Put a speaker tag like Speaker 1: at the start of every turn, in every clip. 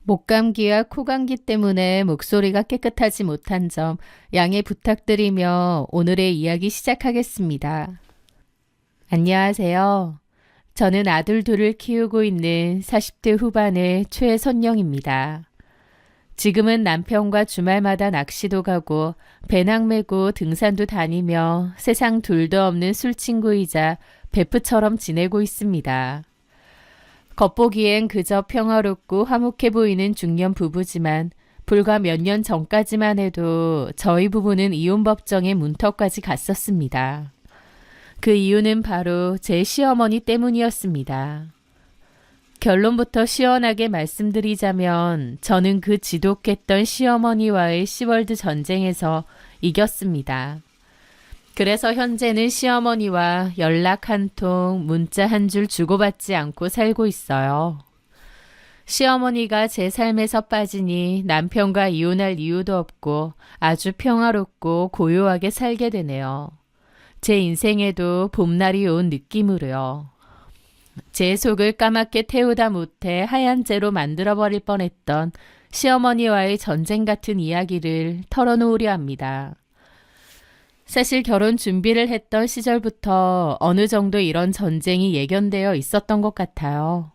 Speaker 1: 목감기와 코감기 때문에 목소리가 깨끗하지 못한 점 양해 부탁드리며 오늘의 이야기 시작하겠습니다. 안녕하세요. 저는 아들 둘을 키우고 있는 40대 후반의 최선영입니다. 지금은 남편과 주말마다 낚시도 가고 배낭 메고 등산도 다니며 세상 둘도 없는 술친구이자 베프처럼 지내고 있습니다. 겉보기엔 그저 평화롭고 화목해 보이는 중년 부부지만 불과 몇 년 전까지만 해도 저희 부부는 이혼 법정의 문턱까지 갔었습니다. 그 이유는 바로 제 시어머니 때문이었습니다. 결론부터 시원하게 말씀드리자면 저는 그 지독했던 시어머니와의 시월드 전쟁에서 이겼습니다. 그래서 현재는 시어머니와 연락 한 통, 문자 한 줄 주고받지 않고 살고 있어요. 시어머니가 제 삶에서 빠지니 남편과 이혼할 이유도 없고 아주 평화롭고 고요하게 살게 되네요. 제 인생에도 봄날이 온 느낌으로요. 제 속을 까맣게 태우다 못해 하얀 재로 만들어버릴 뻔했던 시어머니와의 전쟁 같은 이야기를 털어놓으려 합니다. 사실 결혼 준비를 했던 시절부터 어느 정도 이런 전쟁이 예견되어 있었던 것 같아요.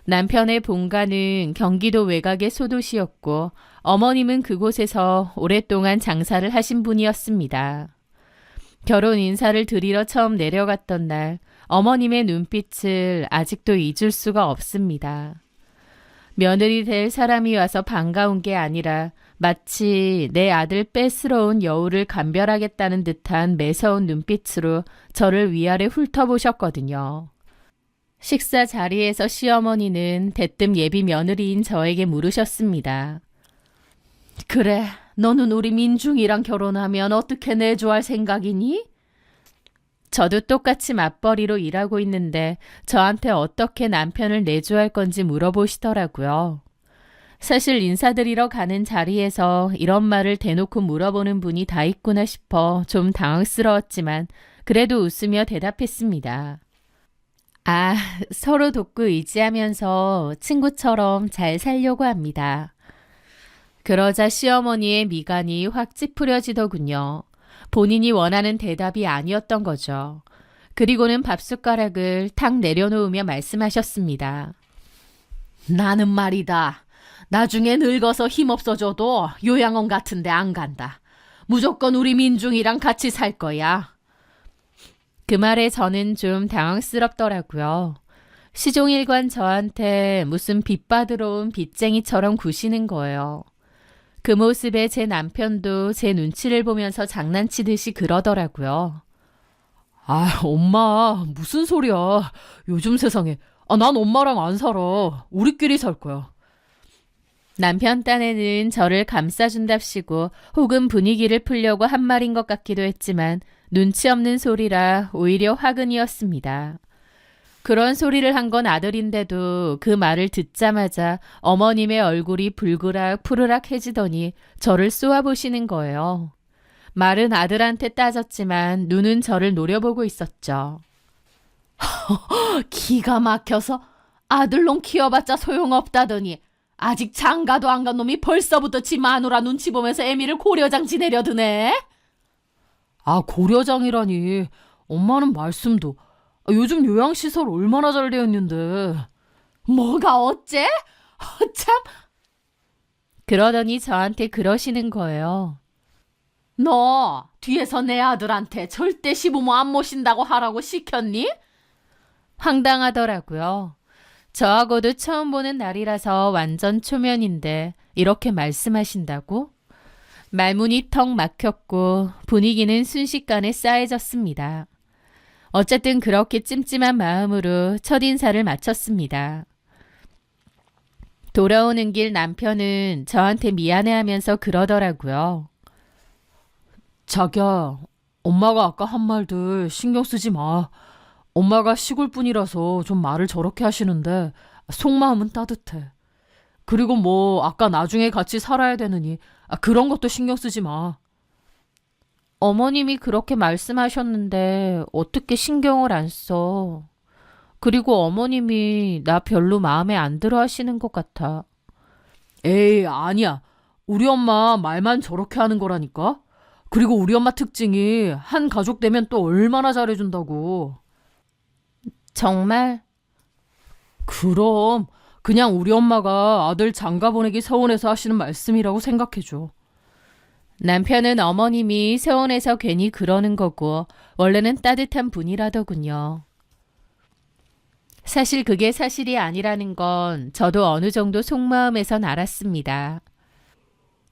Speaker 1: 남편의 본가는 경기도 외곽의 소도시였고 어머님은 그곳에서 오랫동안 장사를 하신 분이었습니다. 결혼 인사를 드리러 처음 내려갔던 날 어머님의 눈빛을 아직도 잊을 수가 없습니다. 며느리 될 사람이 와서 반가운 게 아니라 마치 내 아들 뺏으러온 여우를 감별하겠다는 듯한 매서운 눈빛으로 저를 위아래 훑어보셨거든요. 식사 자리에서 시어머니는 대뜸 예비 며느리인 저에게 물으셨습니다. 그래, 너는 우리 민중이랑 결혼하면 어떻게 내조할 생각이니? 저도 똑같이 맞벌이로 일하고 있는데 저한테 어떻게 남편을 내조할 건지 물어보시더라고요. 사실 인사드리러 가는 자리에서 이런 말을 대놓고 물어보는 분이 다 있구나 싶어 좀 당황스러웠지만 그래도 웃으며 대답했습니다. 아, 서로 돕고 의지하면서 친구처럼 잘 살려고 합니다. 그러자 시어머니의 미간이 확 찌푸려지더군요. 본인이 원하는 대답이 아니었던 거죠. 그리고는 밥숟가락을 탁 내려놓으며 말씀하셨습니다. 나는 말이다. 나중에 늙어서 힘없어져도 요양원 같은 데 안 간다. 무조건 우리 민중이랑 같이 살 거야. 그 말에 저는 좀 당황스럽더라고요. 시종일관 저한테 무슨 빚 받으러 온 빚쟁이처럼 구시는 거예요. 그 모습에 제 남편도 제 눈치를 보면서 장난치듯이 그러더라고요. 아, 엄마, 무슨 소리야. 요즘 세상에. 난 엄마랑 안 살아. 우리끼리 살 거야. 남편 딴에는 저를 감싸준답시고 혹은 분위기를 풀려고 한 말인 것 같기도 했지만 눈치 없는 소리라 오히려 화근이었습니다. 그런 소리를 한 건 아들인데도 그 말을 듣자마자 어머님의 얼굴이 불그락 푸르락해지더니 저를 쏘아보시는 거예요. 말은 아들한테 따졌지만 눈은 저를 노려보고 있었죠. 기가 막혀서 아들놈 키워봤자 소용없다더니 아직 장가도 안 간 놈이 벌써부터 지 마누라 눈치 보면서 애미를 고려장 지내려 드네. 아, 고려장이라니. 엄마는 말씀도. 요즘 요양시설 얼마나 잘 되어 있는데. 뭐가 어째? 참. 그러더니 저한테 그러시는 거예요. 너 뒤에서 내 아들한테 절대 시부모 안 모신다고 하라고 시켰니? 황당하더라고요. 저하고도 처음 보는 날이라서 완전 초면인데 이렇게 말씀하신다고? 말문이 턱 막혔고 분위기는 순식간에 싸해졌습니다. 어쨌든 그렇게 찜찜한 마음으로 첫인사를 마쳤습니다. 돌아오는 길 남편은 저한테 미안해하면서 그러더라고요. 자기야, 엄마가 아까 한 말들 신경 쓰지 마. 엄마가 시골분이라서 좀 말을 저렇게 하시는데 속마음은 따뜻해. 그리고 뭐 아까 나중에 같이 살아야 되느니 그런 것도 신경 쓰지 마. 어머님이 그렇게 말씀하셨는데 어떻게 신경을 안 써? 그리고 어머님이 나 별로 마음에 안 들어 하시는 것 같아. 에이, 아니야. 우리 엄마 말만 저렇게 하는 거라니까? 그리고 우리 엄마 특징이 한 가족 되면 또 얼마나 잘해준다고. 정말? 그럼 그냥 우리 엄마가 아들 장가 보내기 서운해서 하시는 말씀이라고 생각해줘. 남편은 어머님이 서운해서 괜히 그러는 거고 원래는 따뜻한 분이라더군요. 사실 그게 사실이 아니라는 건 저도 어느 정도 속마음에선 알았습니다.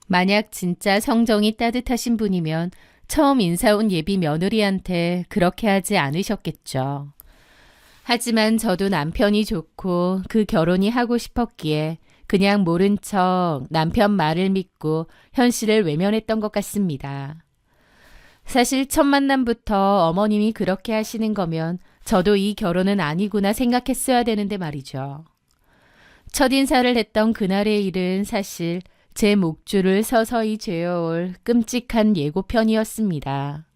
Speaker 1: 만약 진짜 성정이 따뜻하신 분이면 처음 인사 온 예비 며느리한테 그렇게 하지 않으셨겠죠. 하지만 저도 남편이 좋고 그 결혼이 하고 싶었기에 그냥 모른 척 남편 말을 믿고 현실을 외면했던 것 같습니다. 사실 첫 만남부터 어머님이 그렇게 하시는 거면 저도 이 결혼은 아니구나 생각했어야 되는데 말이죠. 첫인사를 했던 그날의 일은 사실 제 목줄을 서서히 죄어올 끔찍한 예고편이었습니다.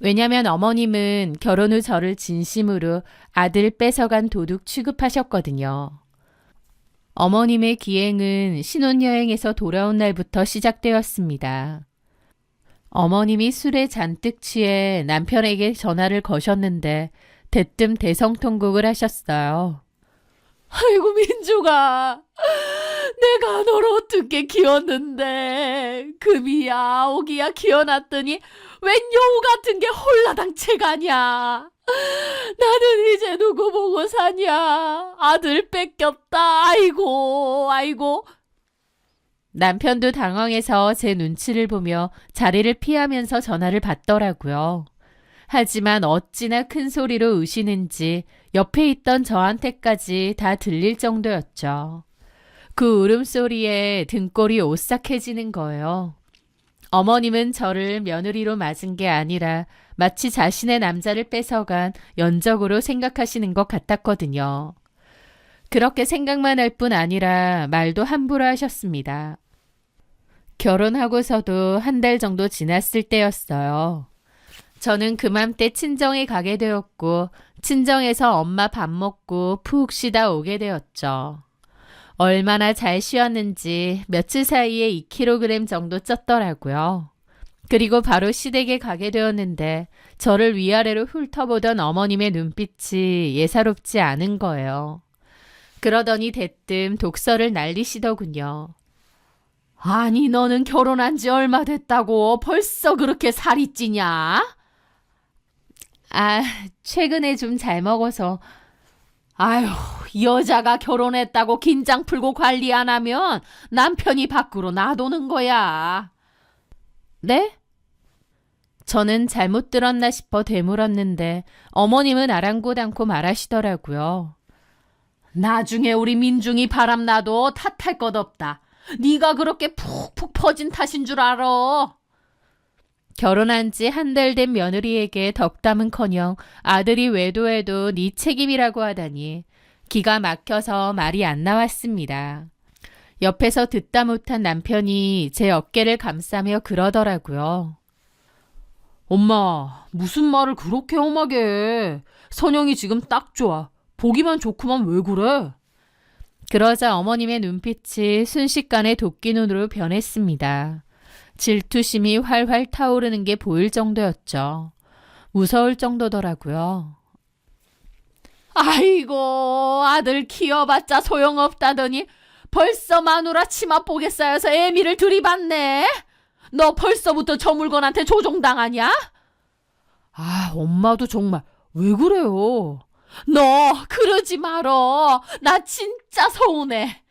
Speaker 1: 왜냐면 어머님은 결혼 후 저를 진심으로 아들 뺏어간 도둑 취급하셨거든요. 어머님의 기행은 신혼여행에서 돌아온 날부터 시작되었습니다. 어머님이 술에 잔뜩 취해 남편에게 전화를 거셨는데 대뜸 대성통곡을 하셨어요. 아이고 민주가 내가 널 어떻게 키웠는데 금이야 오기야 키워놨더니 웬 여우 같은 게 홀라당 채가냐. 나는 이제 누구 보고 사냐. 아들 뺏겼다. 아이고. 남편도 당황해서 제 눈치를 보며 자리를 피하면서 전화를 받더라고요. 하지만 어찌나 큰 소리로 우시는지 옆에 있던 저한테까지 다 들릴 정도였죠. 그 울음소리에 등골이 오싹해지는 거예요. 어머님은 저를 며느리로 맞은 게 아니라 마치 자신의 남자를 뺏어간 연적으로 생각하시는 것 같았거든요. 그렇게 생각만 할 뿐 아니라 말도 함부로 하셨습니다. 결혼하고서도 한 달 정도 지났을 때였어요. 저는 그맘때 친정에 가게 되었고 친정에서 엄마 밥 먹고 푹 쉬다 오게 되었죠. 얼마나 잘 쉬었는지 며칠 사이에 2kg 정도 쪘더라고요. 그리고 바로 시댁에 가게 되었는데 저를 위아래로 훑어보던 어머님의 눈빛이 예사롭지 않은 거예요. 그러더니 대뜸 독설을 날리시더군요. 아니 너는 결혼한 지 얼마 됐다고 벌써 그렇게 살이 찌냐? 최근에 좀 잘 먹어서. 아휴, 여자가 결혼했다고 긴장 풀고 관리 안 하면 남편이 밖으로 놔두는 거야. 네? 저는 잘못 들었나 싶어 되물었는데 어머님은 아랑곳 않고 말하시더라고요. 나중에 우리 민중이 바람나도 탓할 것 없다. 네가 그렇게 푹푹 퍼진 탓인 줄 알아. 결혼한 지 한 달 된 며느리에게 덕담은커녕 아들이 외도해도 네 책임이라고 하다니 기가 막혀서 말이 안 나왔습니다. 옆에서 듣다 못한 남편이 제 어깨를 감싸며 그러더라고요. 엄마, 무슨 말을 그렇게 험하게 해. 선영이 지금 딱 좋아. 보기만 좋구만 왜 그래? 그러자 어머님의 눈빛이 순식간에 도끼눈으로 변했습니다. 질투심이 활활 타오르는 게 보일 정도였죠. 무서울 정도더라고요. 아이고, 아들 키워봤자 소용없다더니 벌써 마누라 치마 보게 쌓여서 애미를 들이받네. 너 벌써부터 저 물건한테 조종당하냐? 엄마도 정말 왜 그래요? 너 그러지 말어. 나 진짜 서운해.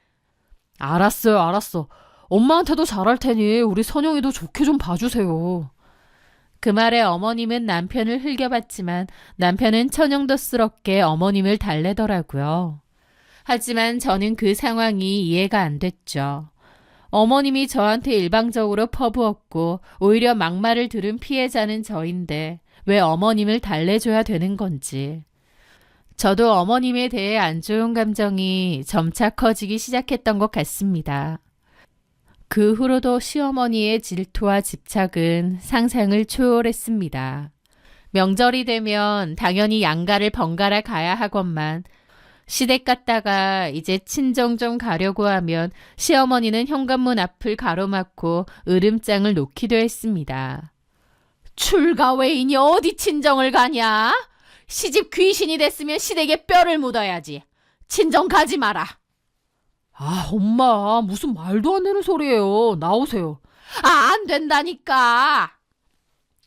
Speaker 1: 알았어. 엄마한테도 잘할 테니 우리 선영이도 좋게 좀 봐주세요. 그 말에 어머님은 남편을 흘겨봤지만 남편은 천연덕스럽게 어머님을 달래더라고요. 하지만 저는 그 상황이 이해가 안 됐죠. 어머님이 저한테 일방적으로 퍼부었고 오히려 막말을 들은 피해자는 저인데 왜 어머님을 달래줘야 되는 건지. 저도 어머님에 대해 안 좋은 감정이 점차 커지기 시작했던 것 같습니다. 그 후로도 시어머니의 질투와 집착은 상상을 초월했습니다. 명절이 되면 당연히 양가를 번갈아 가야 하건만 시댁 갔다가 이제 친정 좀 가려고 하면 시어머니는 현관문 앞을 가로막고 으름장을 놓기도 했습니다. 출가 외인이 어디 친정을 가냐? 시집 귀신이 됐으면 시댁에 뼈를 묻어야지. 친정 가지 마라.
Speaker 2: 아, 엄마, 무슨 말도 안 되는 소리예요. 나오세요.
Speaker 1: 안 된다니까.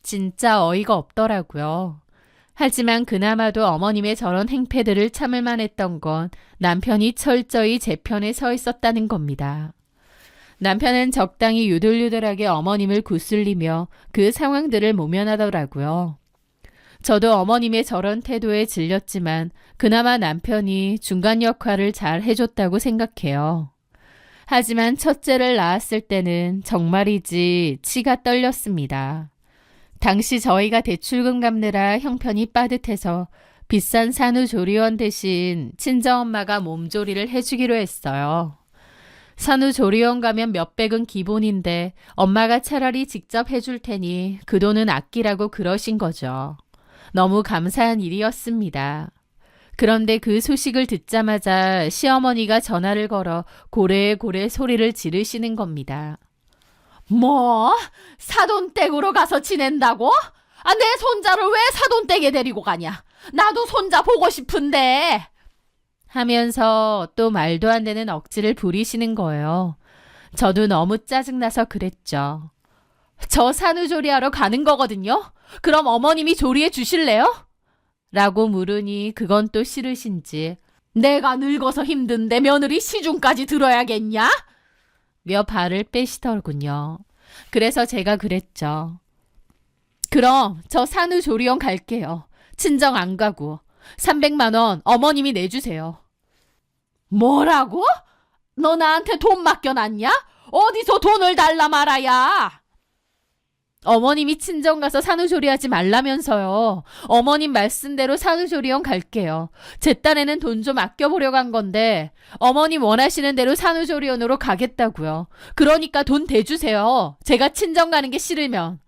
Speaker 1: 진짜 어이가 없더라고요. 하지만 그나마도 어머님의 저런 행패들을 참을 만했던 건 남편이 철저히 제 편에 서 있었다는 겁니다. 남편은 적당히 유들유들하게 어머님을 구슬리며 그 상황들을 모면하더라고요. 저도 어머님의 저런 태도에 질렸지만 그나마 남편이 중간 역할을 잘 해줬다고 생각해요. 하지만 첫째를 낳았을 때는 정말이지 치가 떨렸습니다. 당시 저희가 대출금 갚느라 형편이 빠듯해서 비싼 산후조리원 대신 친정엄마가 몸조리를 해주기로 했어요. 산후조리원 가면 몇백은 기본인데 엄마가 차라리 직접 해줄 테니 그 돈은 아끼라고 그러신 거죠. 너무 감사한 일이었습니다. 그런데 그 소식을 듣자마자 시어머니가 전화를 걸어 고래고래 소리를 지르시는 겁니다. 뭐? 사돈댁으로 가서 지낸다고? 내 손자를 왜 사돈댁에 데리고 가냐? 나도 손자 보고 싶은데. 하면서 또 말도 안 되는 억지를 부리시는 거예요. 저도 너무 짜증나서 그랬죠. 저 산후조리하러 가는 거거든요. 그럼 어머님이 조리해 주실래요? 라고 물으니 그건 또 싫으신지 내가 늙어서 힘든데 며느리 시중까지 들어야겠냐? 며 발을 빼시더군요. 그래서 제가 그랬죠. 그럼 저 산후조리원 갈게요. 친정 안 가고 300만 원 어머님이 내주세요. 뭐라고? 너 나한테 돈 맡겨놨냐? 어디서 돈을 달라 말아야? 어머님이 친정 가서 산후조리하지 말라면서요. 어머님 말씀대로 산후조리원 갈게요. 제 딴에는 돈 좀 아껴보려고 한 건데 어머님 원하시는 대로 산후조리원으로 가겠다고요. 그러니까 돈 대주세요. 제가 친정 가는 게 싫으면.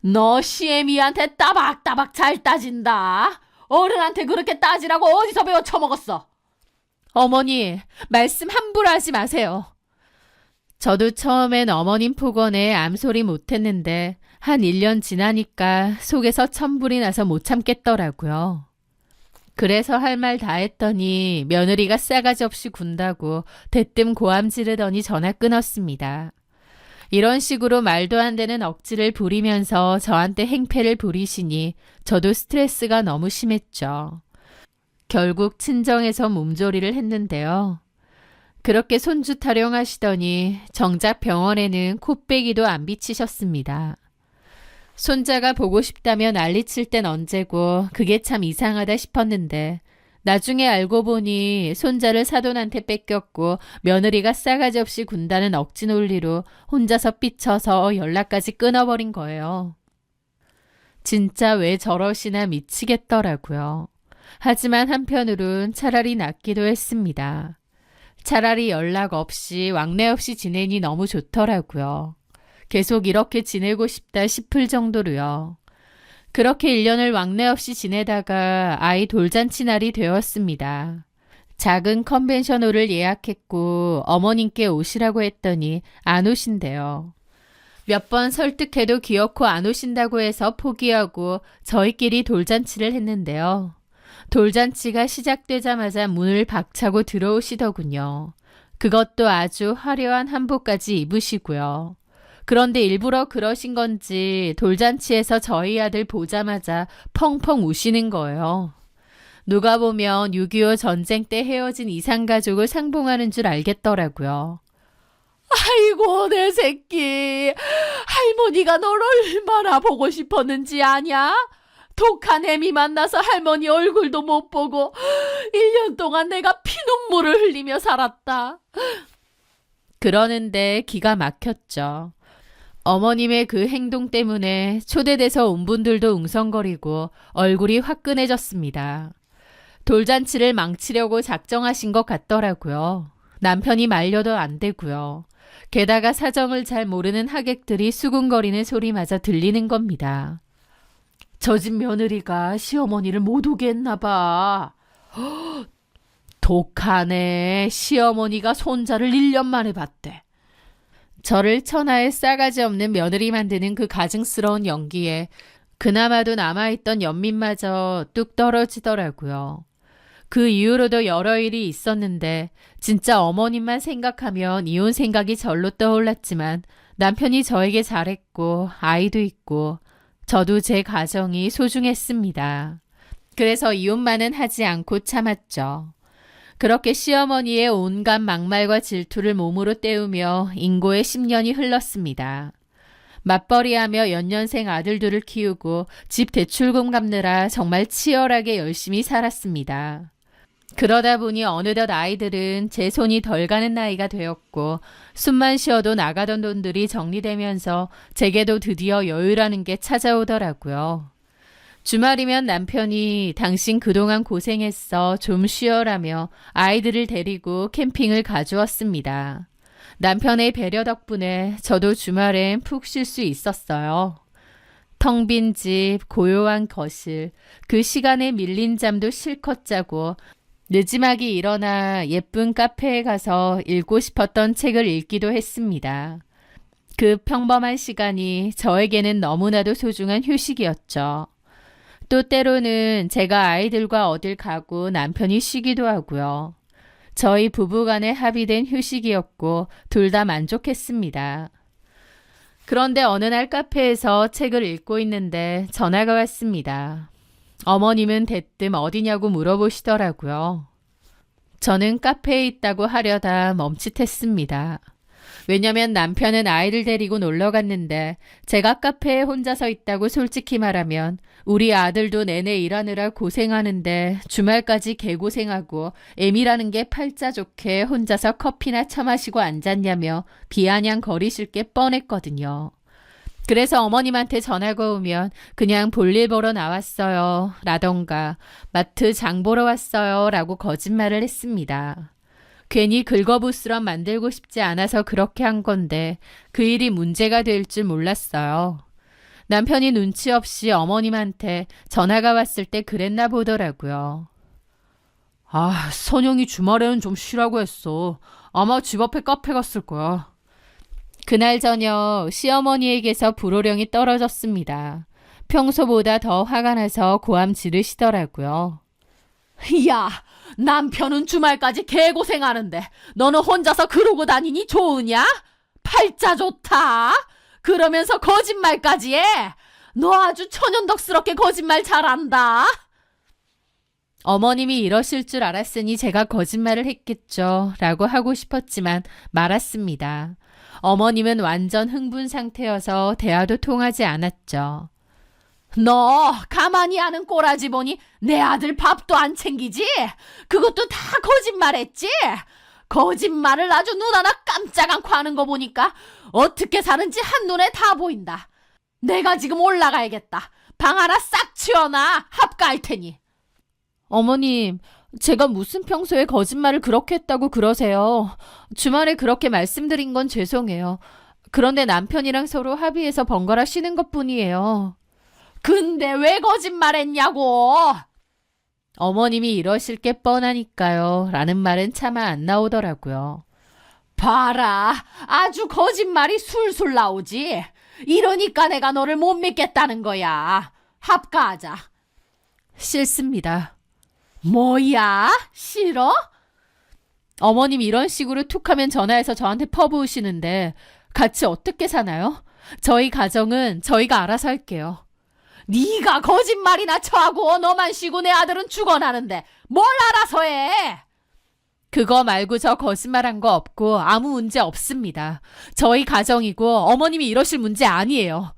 Speaker 1: 너 시애미한테 따박따박 잘 따진다. 어른한테 그렇게 따지라고 어디서 배워 처먹었어? 어머니, 말씀 함부로 하지 마세요. 저도 처음엔 어머님 폭언에 암소리 못했는데 한 1년 지나니까 속에서 천불이 나서 못 참겠더라고요. 그래서 할 말 다 했더니 며느리가 싸가지 없이 군다고 대뜸 고함 지르더니 전화 끊었습니다. 이런 식으로 말도 안 되는 억지를 부리면서 저한테 행패를 부리시니 저도 스트레스가 너무 심했죠. 결국 친정에서 몸조리를 했는데요. 그렇게 손주 타령하시더니 정작 병원에는 코빼기도 안 비치셨습니다. 손자가 보고 싶다며 난리칠 땐 언제고 그게 참 이상하다 싶었는데 나중에 알고 보니 손자를 사돈한테 뺏겼고 며느리가 싸가지 없이 군다는 억지 논리로 혼자서 삐쳐서 연락까지 끊어버린 거예요. 진짜 왜 저러시나 미치겠더라고요. 하지만 한편으론 차라리 낫기도 했습니다. 차라리 연락 없이 왕래 없이 지내니 너무 좋더라고요. 계속 이렇게 지내고 싶다 싶을 정도로요. 그렇게 1년을 왕래 없이 지내다가 아이 돌잔치 날이 되었습니다. 작은 컨벤션홀을 예약했고 어머님께 오시라고 했더니 안 오신대요. 몇 번 설득해도 기어코 안 오신다고 해서 포기하고 저희끼리 돌잔치를 했는데요. 돌잔치가 시작되자마자 문을 박차고 들어오시더군요. 그것도 아주 화려한 한복까지 입으시고요. 그런데 일부러 그러신 건지 돌잔치에서 저희 아들 보자마자 펑펑 우시는 거예요. 누가 보면 6.25 전쟁 때 헤어진 이산가족을 상봉하는 줄 알겠더라고요. 아이고 내 새끼, 할머니가 널 얼마나 보고 싶었는지 아냐? 독한 애미 만나서 할머니 얼굴도 못 보고 1년 동안 내가 피눈물을 흘리며 살았다. 그러는데 기가 막혔죠. 어머님의 그 행동 때문에 초대돼서 온 분들도 웅성거리고 얼굴이 화끈해졌습니다. 돌잔치를 망치려고 작정하신 것 같더라고요. 남편이 말려도 안 되고요. 게다가 사정을 잘 모르는 하객들이 수군거리는 소리마저 들리는 겁니다.
Speaker 2: 저 집 며느리가 시어머니를 못 오게 했나 봐. 독하네. 시어머니가 손자를 1년 만에 봤대.
Speaker 1: 저를 천하에 싸가지 없는 며느리 만드는 그 가증스러운 연기에 그나마도 남아있던 연민마저 뚝 떨어지더라고요. 그 이후로도 여러 일이 있었는데 진짜 어머님만 생각하면 이혼 생각이 절로 떠올랐지만 남편이 저에게 잘했고 아이도 있고 저도 제 가정이 소중했습니다. 그래서 이혼만은 하지 않고 참았죠. 그렇게 시어머니의 온갖 막말과 질투를 몸으로 때우며 인고의 10년이 흘렀습니다. 맞벌이하며 연년생 아들들을 키우고 집 대출금 갚느라 정말 치열하게 열심히 살았습니다. 그러다 보니 어느덧 아이들은 제 손이 덜 가는 나이가 되었고 숨만 쉬어도 나가던 돈들이 정리되면서 제게도 드디어 여유라는 게 찾아오더라고요. 주말이면 남편이 당신 그동안 고생했어 좀 쉬어라며 아이들을 데리고 캠핑을 가주었습니다. 남편의 배려 덕분에 저도 주말엔 푹 쉴 수 있었어요. 텅 빈 집, 고요한 거실, 그 시간에 밀린 잠도 실컷 자고 늦지막이 일어나 예쁜 카페에 가서 읽고 싶었던 책을 읽기도 했습니다. 그 평범한 시간이 저에게는 너무나도 소중한 휴식이었죠. 또 때로는 제가 아이들과 어딜 가고 남편이 쉬기도 하고요. 저희 부부간에 합의된 휴식이었고 둘 다 만족했습니다. 그런데 어느 날 카페에서 책을 읽고 있는데 전화가 왔습니다. 어머님은 대뜸 어디냐고 물어보시더라고요. 저는 카페에 있다고 하려다 멈칫했습니다. 왜냐면 남편은 아이를 데리고 놀러 갔는데 제가 카페에 혼자서 있다고 솔직히 말하면 우리 아들도 내내 일하느라 고생하는데 주말까지 개고생하고 애미라는 게 팔자 좋게 혼자서 커피나 처마시고 앉았냐며 비아냥거리실 게 뻔했거든요. 그래서 어머님한테 전화가 오면 그냥 볼일 보러 나왔어요 라던가 마트 장 보러 왔어요 라고 거짓말을 했습니다. 괜히 긁어부스럼 만들고 싶지 않아서 그렇게 한 건데 그 일이 문제가 될 줄 몰랐어요. 남편이 눈치 없이 어머님한테 전화가 왔을 때 그랬나 보더라고요.
Speaker 2: 아, 선영이 주말에는 좀 쉬라고 했어. 아마 집 앞에 카페 갔을 거야.
Speaker 1: 그날 저녁 시어머니에게서 불호령이 떨어졌습니다. 평소보다 더 화가 나서 고함 지르시더라고요.
Speaker 2: 야, 남편은 주말까지 개고생하는데 너는 혼자서 그러고 다니니 좋으냐? 팔자 좋다. 그러면서 거짓말까지 해. 너 아주 천연덕스럽게 거짓말 잘한다.
Speaker 1: 어머님이 이러실 줄 알았으니 제가 거짓말을 했겠죠 라고 하고 싶었지만 말았습니다. 어머님은 완전 흥분 상태여서 대화도 통하지 않았죠.
Speaker 2: 너 가만히 하는 꼬라지 보니 내 아들 밥도 안 챙기지? 그것도 다 거짓말했지? 거짓말을 아주 눈 하나 깜짝 않고 하는 거 보니까 어떻게 사는지 한눈에 다 보인다. 내가 지금 올라가야겠다. 방 하나 싹 치워놔. 합가할 테니.
Speaker 1: 어머님, 제가 무슨 평소에 거짓말을 그렇게 했다고 그러세요. 주말에 그렇게 말씀드린 건 죄송해요. 그런데 남편이랑 서로 합의해서 번갈아 쉬는 것뿐이에요.
Speaker 2: 근데 왜 거짓말했냐고.
Speaker 1: 어머님이 이러실 게 뻔하니까요 라는 말은 차마 안 나오더라고요.
Speaker 2: 봐라, 아주 거짓말이 술술 나오지. 이러니까 내가 너를 못 믿겠다는 거야. 합가하자.
Speaker 1: 싫습니다.
Speaker 2: 뭐야? 싫어?
Speaker 1: 어머님 이런 식으로 툭하면 전화해서 저한테 퍼부으시는데 같이 어떻게 사나요? 저희 가정은 저희가 알아서 할게요.
Speaker 2: 네가 거짓말이나 쳐하고 너만 쉬고 내 아들은 죽어나는데 뭘 알아서 해?
Speaker 1: 그거 말고 저 거짓말한 거 없고 아무 문제 없습니다. 저희 가정이고 어머님이 이러실 문제 아니에요.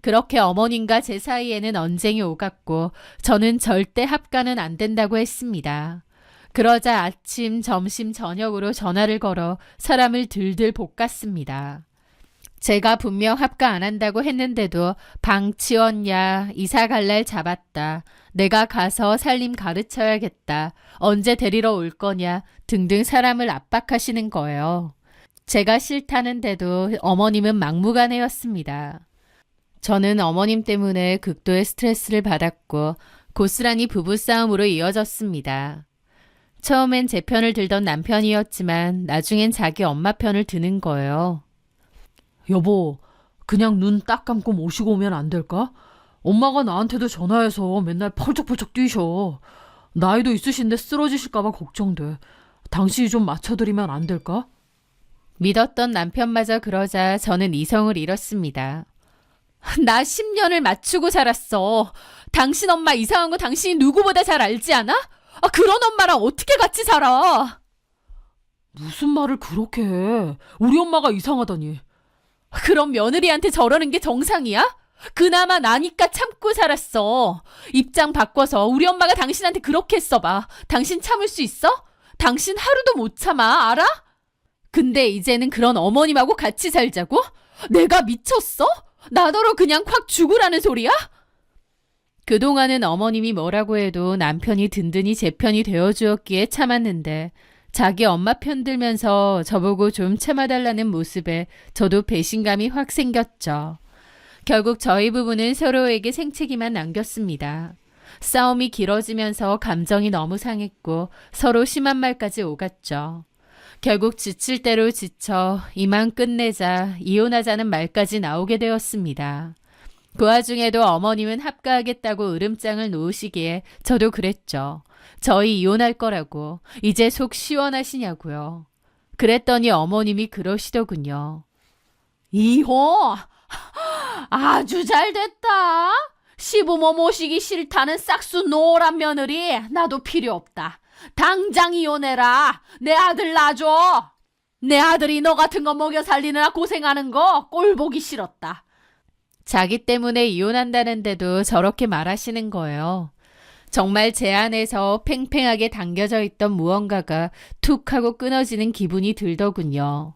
Speaker 1: 그렇게 어머님과 제 사이에는 언쟁이 오갔고 저는 절대 합가는 안 된다고 했습니다. 그러자 아침, 점심, 저녁으로 전화를 걸어 사람을 들들 볶았습니다. 제가 분명 합가 안 한다고 했는데도 방 치웠냐, 이사 갈 날 잡았다, 내가 가서 살림 가르쳐야겠다, 언제 데리러 올 거냐 등등 사람을 압박하시는 거예요. 제가 싫다는데도 어머님은 막무가내였습니다. 저는 어머님 때문에 극도의 스트레스를 받았고 고스란히 부부싸움으로 이어졌습니다. 처음엔 제 편을 들던 남편이었지만 나중엔 자기 엄마 편을 드는 거예요.
Speaker 2: 여보, 그냥 눈 딱 감고 모시고 오면 안 될까? 엄마가 나한테도 전화해서 맨날 펄쩍펄쩍 뛰셔. 나이도 있으신데 쓰러지실까봐 걱정돼. 당신이 좀 맞춰드리면 안 될까?
Speaker 1: 믿었던 남편마저 그러자 저는 이성을 잃었습니다. 나 10년을 맞추고 살았어. 당신 엄마 이상한 거 당신이 누구보다 잘 알지 않아? 그런 엄마랑 어떻게 같이 살아?
Speaker 2: 무슨 말을 그렇게 해. 우리 엄마가 이상하다니.
Speaker 1: 그럼 며느리한테 저러는 게 정상이야? 그나마 나니까 참고 살았어. 입장 바꿔서 우리 엄마가 당신한테 그렇게 했어봐. 당신 참을 수 있어? 당신 하루도 못 참아, 알아? 근데 이제는 그런 어머님하고 같이 살자고? 내가 미쳤어? 나더러 그냥 확 죽으라는 소리야? 그동안은 어머님이 뭐라고 해도 남편이 든든히 제 편이 되어주었기에 참았는데 자기 엄마 편 들면서 저보고 좀 참아달라는 모습에 저도 배신감이 확 생겼죠. 결국 저희 부부는 서로에게 생채기만 남겼습니다. 싸움이 길어지면서 감정이 너무 상했고 서로 심한 말까지 오갔죠. 결국 지칠 대로 지쳐 이만 끝내자 이혼하자는 말까지 나오게 되었습니다. 그 와중에도 어머님은 합가하겠다고 으름장을 놓으시기에 저도 그랬죠. 저희 이혼할 거라고. 이제 속 시원하시냐고요. 그랬더니 어머님이 그러시더군요.
Speaker 2: 이혼? 아주 잘 됐다. 시부모 모시기 싫다는 싹수 노란 며느리 나도 필요 없다. 당장 이혼해라. 내 아들 놔줘. 내 아들이 너 같은 거 먹여 살리느라 고생하는 거 꼴 보기 싫었다.
Speaker 1: 자기 때문에 이혼한다는데도 저렇게 말하시는 거예요. 정말 제 안에서 팽팽하게 당겨져 있던 무언가가 툭 하고 끊어지는 기분이 들더군요.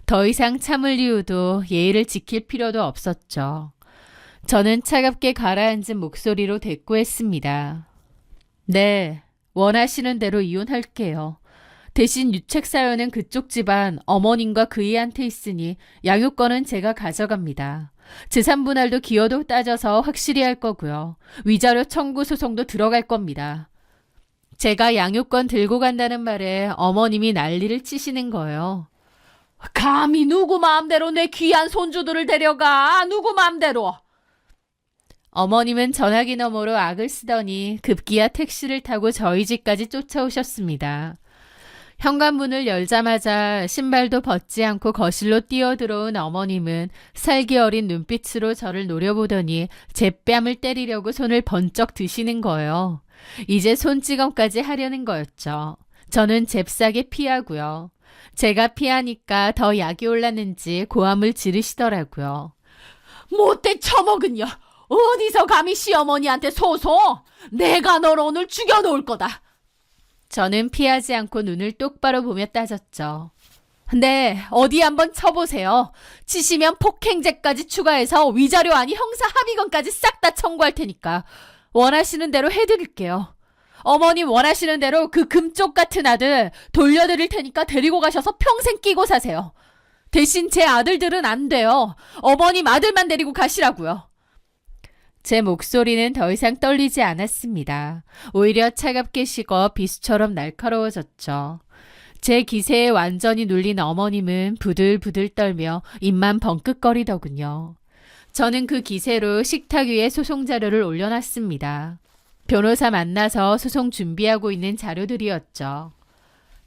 Speaker 1: 더 이상 참을 이유도 예의를 지킬 필요도 없었죠. 저는 차갑게 가라앉은 목소리로 대꾸했습니다. 네, 원하시는 대로 이혼할게요. 대신 유책 사연은 그쪽 집안 어머님과 그이한테 있으니 양육권은 제가 가져갑니다. 재산 분할도 기여도 따져서 확실히 할 거고요. 위자료 청구 소송도 들어갈 겁니다. 제가 양육권 들고 간다는 말에 어머님이 난리를 치시는 거예요.
Speaker 2: 감히 누구 마음대로 내 귀한 손주들을 데려가. 누구 마음대로.
Speaker 1: 어머님은 전화기 너머로 악을 쓰더니 급기야 택시를 타고 저희 집까지 쫓아오셨습니다. 현관문을 열자마자 신발도 벗지 않고 거실로 뛰어들어온 어머님은 살기 어린 눈빛으로 저를 노려보더니 제 뺨을 때리려고 손을 번쩍 드시는 거예요. 이제 손찌검까지 하려는 거였죠. 저는 잽싸게 피하고요. 제가 피하니까 더 약이 올랐는지 고함을 지르시더라고요.
Speaker 2: 못돼 처먹은요. 어디서 감히 시어머니한테 소송? 내가 널 오늘 죽여놓을 거다.
Speaker 1: 저는 피하지 않고 눈을 똑바로 보며 따졌죠. 네, 어디 한번 쳐보세요. 치시면 폭행죄까지 추가해서 위자료 아니 형사 합의금까지 싹 다 청구할 테니까 원하시는 대로 해드릴게요. 어머님 원하시는 대로 그 금쪽 같은 아들 돌려드릴 테니까 데리고 가셔서 평생 끼고 사세요. 대신 제 아들들은 안 돼요. 어머님 아들만 데리고 가시라고요. 제 목소리는 더 이상 떨리지 않았습니다. 오히려 차갑게 식어 비수처럼 날카로워졌죠. 제 기세에 완전히 눌린 어머님은 부들부들 떨며 입만 벙긋거리더군요. 저는 그 기세로 식탁 위에 소송 자료를 올려놨습니다. 변호사 만나서 소송 준비하고 있는 자료들이었죠.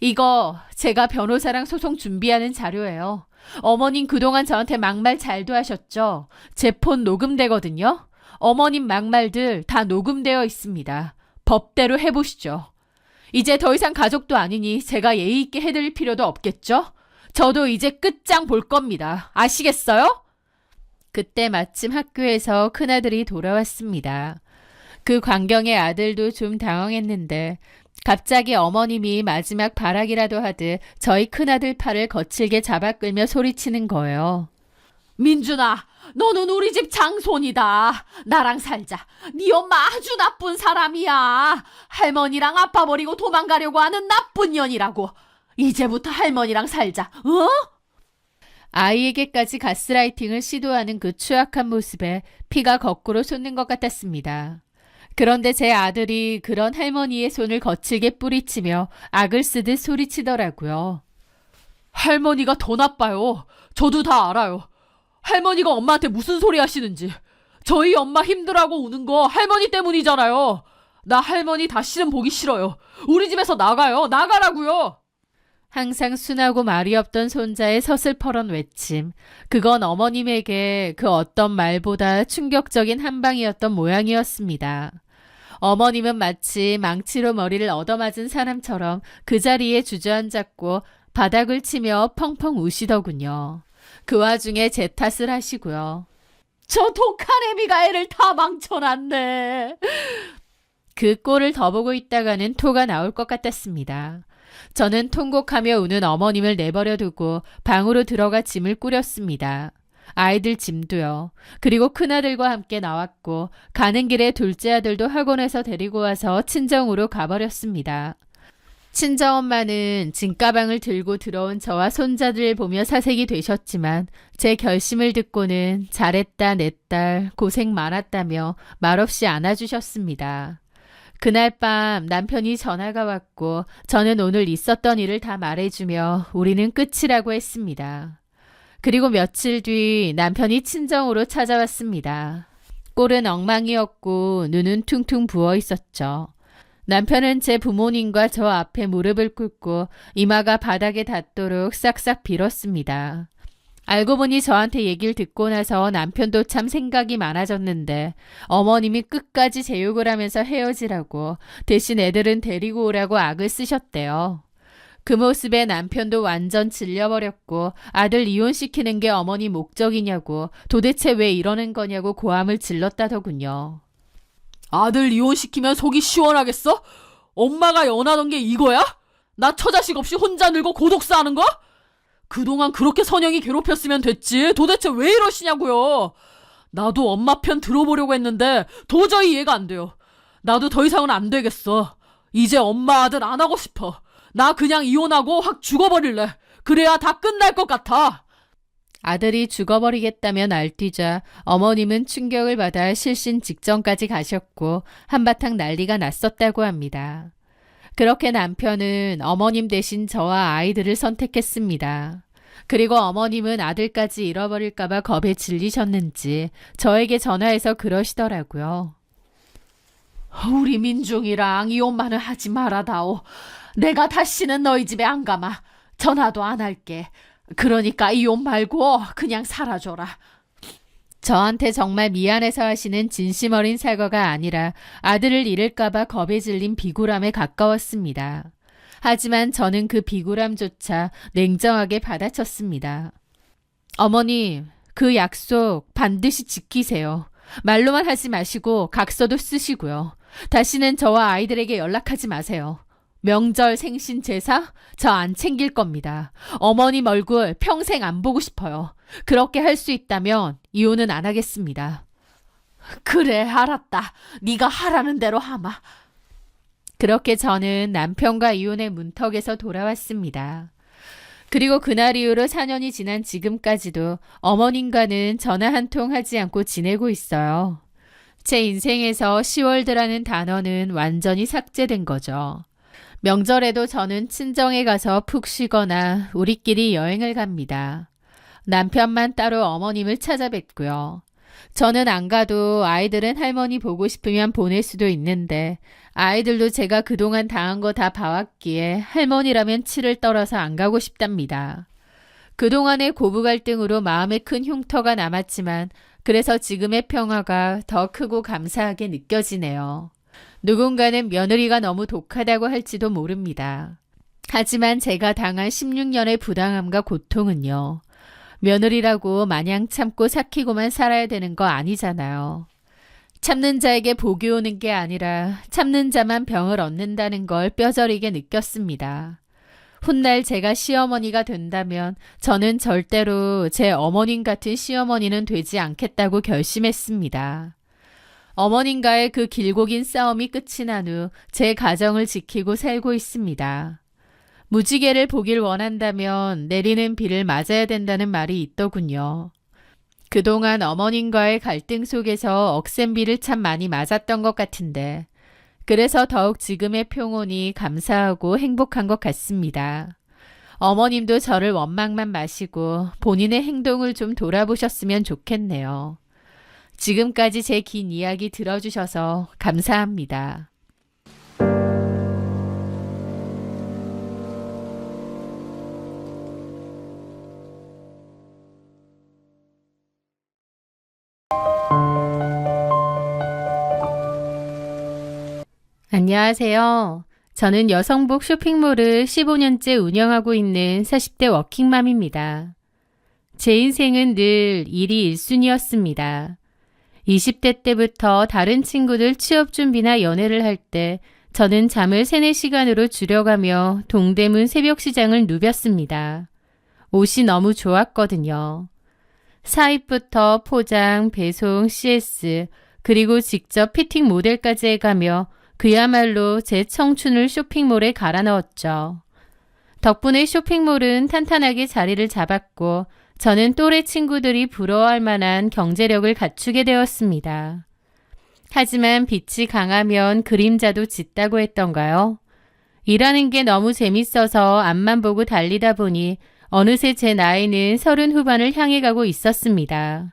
Speaker 1: 이거 제가 변호사랑 소송 준비하는 자료예요. 어머님 그동안 저한테 막말 잘도 하셨죠? 제 폰 녹음되거든요. 어머님 막말들 다 녹음되어 있습니다. 법대로 해보시죠. 이제 더 이상 가족도 아니니 제가 예의 있게 해드릴 필요도 없겠죠? 저도 이제 끝장 볼 겁니다. 아시겠어요? 그때 마침 학교에서 큰아들이 돌아왔습니다. 그 광경에 아들도 좀 당황했는데 갑자기 어머님이 마지막 발악이라도 하듯 저희 큰아들 팔을 거칠게 잡아 끌며 소리치는 거예요.
Speaker 2: 민준아, 너는 우리 집 장손이다. 나랑 살자. 네 엄마 아주 나쁜 사람이야. 할머니랑 아빠 버리고 도망가려고 하는 나쁜 년이라고. 이제부터 할머니랑 살자. 어?
Speaker 1: 아이에게까지 가스라이팅을 시도하는 그 추악한 모습에 피가 거꾸로 솟는 것 같았습니다. 그런데 제 아들이 그런 할머니의 손을 거칠게 뿌리치며 악을 쓰듯 소리치더라고요.
Speaker 2: 할머니가 더 나빠요. 저도 다 알아요. 할머니가 엄마한테 무슨 소리 하시는지. 저희 엄마 힘들하고 우는 거 할머니 때문이잖아요. 나 할머니 다시는 보기 싫어요. 우리 집에서 나가요. 나가라고요.
Speaker 1: 항상 순하고 말이 없던 손자의 서슬퍼런 외침. 그건 어머님에게 그 어떤 말보다 충격적인 한 방이었던 모양이었습니다. 어머님은 마치 망치로 머리를 얻어맞은 사람처럼 그 자리에 주저앉았고 바닥을 치며 펑펑 우시더군요. 그 와중에 제 탓을 하시고요.
Speaker 2: 저 독한 애미가 애를 다 망쳐놨네.
Speaker 1: 그 꼴을 더 보고 있다가는 토가 나올 것 같았습니다. 저는 통곡하며 우는 어머님을 내버려 두고 방으로 들어가 짐을 꾸렸습니다. 아이들 짐도요. 그리고 큰아들과 함께 나왔고 가는 길에 둘째 아들도 학원에서 데리고 와서 친정으로 가버렸습니다. 친정엄마는 짐가방을 들고 들어온 저와 손자들을 보며 사색이 되셨지만 제 결심을 듣고는 잘했다 내 딸 고생 많았다며 말없이 안아주셨습니다. 그날 밤 남편이 전화가 왔고 저는 오늘 있었던 일을 다 말해주며 우리는 끝이라고 했습니다. 그리고 며칠 뒤 남편이 친정으로 찾아왔습니다. 꼴은 엉망이었고 눈은 퉁퉁 부어 있었죠. 남편은 제 부모님과 저 앞에 무릎을 꿇고 이마가 바닥에 닿도록 싹싹 빌었습니다. 알고 보니 저한테 얘기를 듣고 나서 남편도 참 생각이 많아졌는데 어머님이 끝까지 제욕을 하면서 헤어지라고 대신 애들은 데리고 오라고 악을 쓰셨대요. 그 모습에 남편도 완전 질려버렸고 아들 이혼시키는 게 어머니 목적이냐고 도대체 왜 이러는 거냐고 고함을 질렀다더군요.
Speaker 2: 아들 이혼시키면 속이 시원하겠어? 엄마가 연하던 게 이거야? 나 처자식 없이 혼자 늙어 고독사 하는 거야? 그동안 그렇게 선영이 괴롭혔으면 됐지. 도대체 왜 이러시냐고요. 나도 엄마 편 들어보려고 했는데 도저히 이해가 안 돼요. 나도 더 이상은 안 되겠어. 이제 엄마 아들 안 하고 싶어. 나 그냥 이혼하고 확 죽어버릴래. 그래야 다 끝날 것 같아.
Speaker 1: 아들이 죽어버리겠다며 날뛰자 어머님은 충격을 받아 실신 직전까지 가셨고 한바탕 난리가 났었다고 합니다. 그렇게 남편은 어머님 대신 저와 아이들을 선택했습니다. 그리고 어머님은 아들까지 잃어버릴까봐 겁에 질리셨는지 저에게 전화해서 그러시더라고요.
Speaker 2: 우리 민중이랑 이혼만은 하지 말아다오. 내가 다시는 너희 집에 안 가마. 전화도 안 할게. 그러니까 이혼 말고 그냥 살아줘라.
Speaker 1: 저한테 정말 미안해서 하시는 진심 어린 사과가 아니라 아들을 잃을까봐 겁에 질린 비굴함에 가까웠습니다. 하지만 저는 그 비굴함조차 냉정하게 받아쳤습니다. 어머님, 그 약속 반드시 지키세요. 말로만 하지 마시고 각서도 쓰시고요. 다시는 저와 아이들에게 연락하지 마세요. 명절, 생신, 제사? 저 안 챙길 겁니다. 어머님 얼굴 평생 안 보고 싶어요. 그렇게 할 수 있다면 이혼은 안 하겠습니다.
Speaker 2: 그래, 알았다. 네가 하라는 대로 하마.
Speaker 1: 그렇게 저는 남편과 이혼의 문턱에서 돌아왔습니다. 그리고 그날 이후로 4년이 지난 지금까지도 어머님과는 전화 한 통 하지 않고 지내고 있어요. 제 인생에서 10월드라는 단어는 완전히 삭제된 거죠. 명절에도 저는 친정에 가서 푹 쉬거나 우리끼리 여행을 갑니다. 남편만 따로 어머님을 찾아뵙고요. 저는 안 가도 아이들은 할머니 보고 싶으면 보낼 수도 있는데 아이들도 제가 그동안 당한 거 다 봐왔기에 할머니라면 치를 떨어서 안 가고 싶답니다. 그동안의 고부 갈등으로 마음에 큰 흉터가 남았지만 그래서 지금의 평화가 더 크고 감사하게 느껴지네요. 누군가는 며느리가 너무 독하다고 할지도 모릅니다. 하지만 제가 당한 16년의 부당함과 고통은요. 며느리라고 마냥 참고 삭히고만 살아야 되는 거 아니잖아요. 참는 자에게 복이 오는 게 아니라 참는 자만 병을 얻는다는 걸 뼈저리게 느꼈습니다. 훗날 제가 시어머니가 된다면 저는 절대로 제 어머님 같은 시어머니는 되지 않겠다고 결심했습니다. 어머님과의 그 길고 긴 싸움이 끝이 난 후 제 가정을 지키고 살고 있습니다. 무지개를 보길 원한다면 내리는 비를 맞아야 된다는 말이 있더군요. 그동안 어머님과의 갈등 속에서 억센 비를 참 많이 맞았던 것 같은데 그래서 더욱 지금의 평온이 감사하고 행복한 것 같습니다. 어머님도 저를 원망만 마시고 본인의 행동을 좀 돌아보셨으면 좋겠네요. 지금까지 제 긴 이야기 들어주셔서 감사합니다. 안녕하세요. 저는 여성복 쇼핑몰을 15년째 운영하고 있는 40대 워킹맘입니다. 제 인생은 늘 일이 1순위였습니다. 20대 때부터 다른 친구들 취업 준비나 연애를 할 때 저는 잠을 3, 4시간으로 줄여가며 동대문 새벽시장을 누볐습니다. 옷이 너무 좋았거든요. 사입부터 포장, 배송, CS, 그리고 직접 피팅 모델까지 해가며 그야말로 제 청춘을 쇼핑몰에 갈아 넣었죠. 덕분에 쇼핑몰은 탄탄하게 자리를 잡았고 저는 또래 친구들이 부러워할 만한 경제력을 갖추게 되었습니다. 하지만 빛이 강하면 그림자도 짙다고 했던가요? 일하는 게 너무 재밌어서 앞만 보고 달리다 보니 어느새 제 나이는 30 후반을 향해 가고 있었습니다.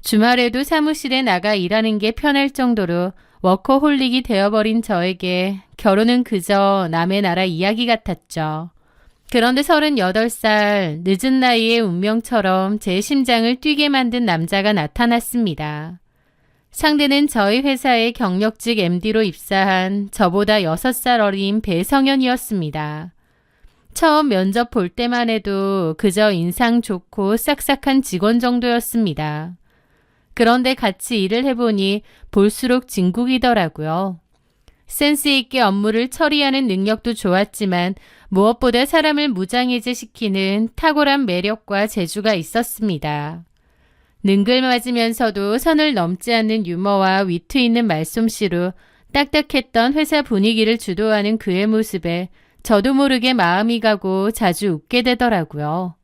Speaker 1: 주말에도 사무실에 나가 일하는 게 편할 정도로 워커홀릭이 되어버린 저에게 결혼은 그저 남의 나라 이야기 같았죠. 그런데 38살 늦은 나이에 운명처럼 제 심장을 뛰게 만든 남자가 나타났습니다. 상대는 저희 회사의 경력직 MD로 입사한 저보다 6살 어린 배성현이었습니다. 처음 면접 볼 때만 해도 그저 인상 좋고 싹싹한 직원 정도였습니다. 그런데 같이 일을 해보니 볼수록 진국이더라고요. 센스 있게 업무를 처리하는 능력도 좋았지만 무엇보다 사람을 무장해제시키는 탁월한 매력과 재주가 있었습니다. 능글맞으면서도 선을 넘지 않는 유머와 위트 있는 말솜씨로 딱딱했던 회사 분위기를 주도하는 그의 모습에 저도 모르게 마음이 가고 자주 웃게 되더라고요.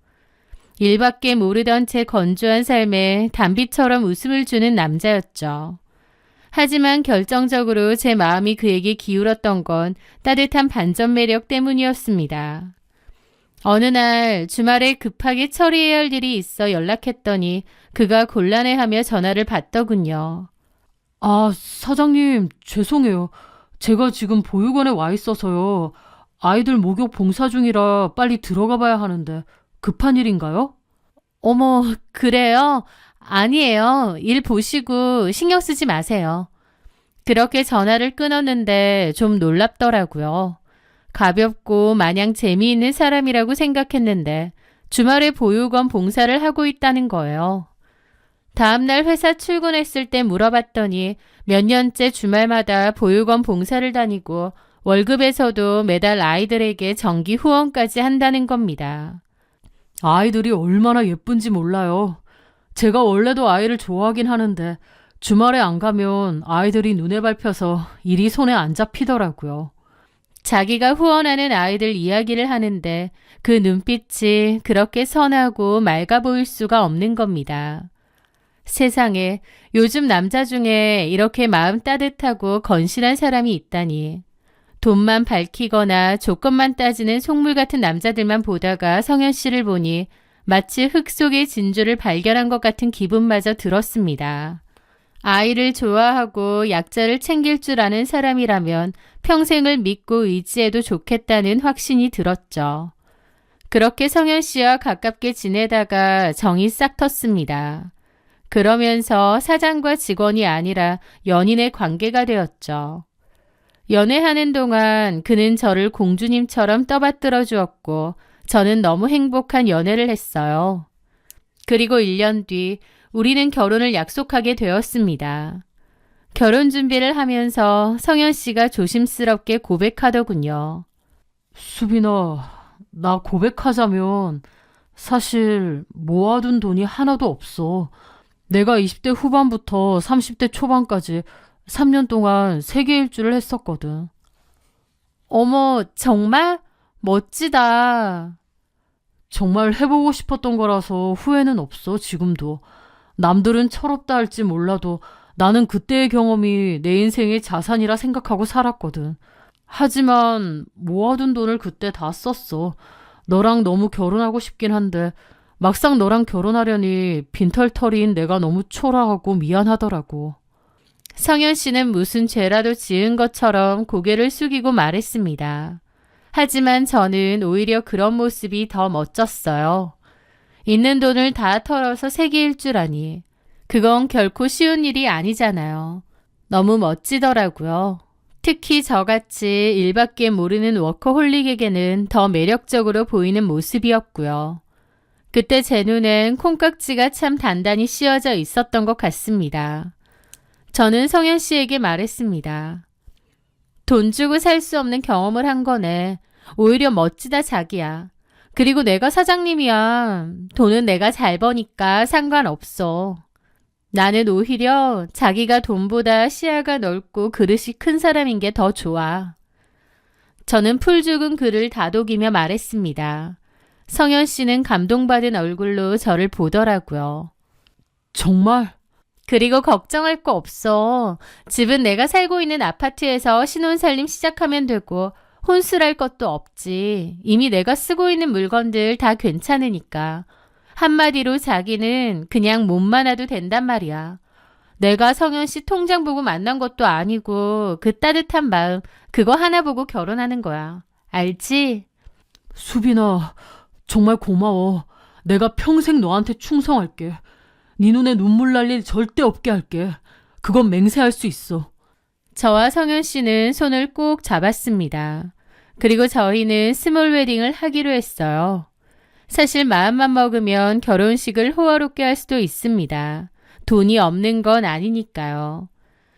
Speaker 1: 일밖에 모르던 제 건조한 삶에 단비처럼 웃음을 주는 남자였죠. 하지만 결정적으로 제 마음이 그에게 기울었던 건 따뜻한 반전 매력 때문이었습니다. 어느 날 주말에 급하게 처리해야 할 일이 있어 연락했더니 그가 곤란해하며 전화를 받더군요.
Speaker 3: 아, 사장님, 죄송해요. 제가 지금 보육원에 와 있어서요. 아이들 목욕 봉사 중이라 빨리 들어가 봐야 하는데 급한 일인가요?
Speaker 1: 어머, 그래요? 아니에요. 일 보시고 신경 쓰지 마세요. 그렇게 전화를 끊었는데 좀 놀랍더라고요. 가볍고 마냥 재미있는 사람이라고 생각했는데 주말에 보육원 봉사를 하고 있다는 거예요. 다음날 회사 출근했을 때 물어봤더니 몇 년째 주말마다 보육원 봉사를 다니고 월급에서도 매달 아이들에게 정기 후원까지 한다는 겁니다.
Speaker 3: 아이들이 얼마나 예쁜지 몰라요. 제가 원래도 아이를 좋아하긴 하는데 주말에 안 가면 아이들이 눈에 밟혀서 일이 손에 안 잡히더라고요.
Speaker 1: 자기가 후원하는 아이들 이야기를 하는데 그 눈빛이 그렇게 선하고 맑아 보일 수가 없는 겁니다. 세상에 요즘 남자 중에 이렇게 마음 따뜻하고 건실한 사람이 있다니. 돈만 밝히거나 조건만 따지는 속물 같은 남자들만 보다가 성현 씨를 보니 마치 흙 속의 진주를 발견한 것 같은 기분마저 들었습니다. 아이를 좋아하고 약자를 챙길 줄 아는 사람이라면 평생을 믿고 의지해도 좋겠다는 확신이 들었죠. 그렇게 성현 씨와 가깝게 지내다가 정이 싹 텄습니다. 그러면서 사장과 직원이 아니라 연인의 관계가 되었죠. 연애하는 동안 그는 저를 공주님처럼 떠받들어 주었고 저는 너무 행복한 연애를 했어요. 그리고 1년 뒤 우리는 결혼을 약속하게 되었습니다. 결혼 준비를 하면서 성현 씨가 조심스럽게 고백하더군요.
Speaker 3: 수빈아, 나 고백하자면 사실 모아둔 돈이 하나도 없어. 내가 20대 후반부터 30대 초반까지 3년 동안 세계 일주를 했었거든.
Speaker 1: 어머, 정말? 멋지다.
Speaker 3: 정말 해보고 싶었던 거라서 후회는 없어, 지금도. 남들은 철없다 할지 몰라도 나는 그때의 경험이 내 인생의 자산이라 생각하고 살았거든. 하지만 모아둔 돈을 그때 다 썼어. 너랑 너무 결혼하고 싶긴 한데 막상 너랑 결혼하려니 빈털터리인 내가 너무 초라하고 미안하더라고.
Speaker 1: 성현 씨는 무슨 죄라도 지은 것처럼 고개를 숙이고 말했습니다. 하지만 저는 오히려 그런 모습이 더 멋졌어요. 있는 돈을 다 털어서 세계일 줄 아니. 그건 결코 쉬운 일이 아니잖아요. 너무 멋지더라고요. 특히 저같이 일밖에 모르는 워커홀릭에게는 더 매력적으로 보이는 모습이었고요. 그때 제 눈엔 콩깍지가 참 단단히 씌워져 있었던 것 같습니다. 저는 성현 씨에게 말했습니다. 돈 주고 살 수 없는 경험을 한 거네. 오히려 멋지다 자기야. 그리고 내가 사장님이야. 돈은 내가 잘 버니까 상관없어. 나는 오히려 자기가 돈보다 시야가 넓고 그릇이 큰 사람인 게 더 좋아. 저는 풀 죽은 글을 다독이며 말했습니다. 성현 씨는 감동받은 얼굴로 저를 보더라고요.
Speaker 3: 정말?
Speaker 1: 그리고 걱정할 거 없어. 집은 내가 살고 있는 아파트에서 신혼살림 시작하면 되고 혼술할 것도 없지. 이미 내가 쓰고 있는 물건들 다 괜찮으니까. 한마디로 자기는 그냥 몸만 와도 된단 말이야. 내가 성현 씨 통장 보고 만난 것도 아니고 그 따뜻한 마음 그거 하나 보고 결혼하는 거야. 알지?
Speaker 3: 수빈아, 정말 고마워. 내가 평생 너한테 충성할게. 네 눈에 눈물 날 일 절대 없게 할게. 그건 맹세할 수 있어.
Speaker 1: 저와 성현 씨는 손을 꼭 잡았습니다. 그리고 저희는 스몰 웨딩을 하기로 했어요. 사실 마음만 먹으면 결혼식을 호화롭게 할 수도 있습니다. 돈이 없는 건 아니니까요.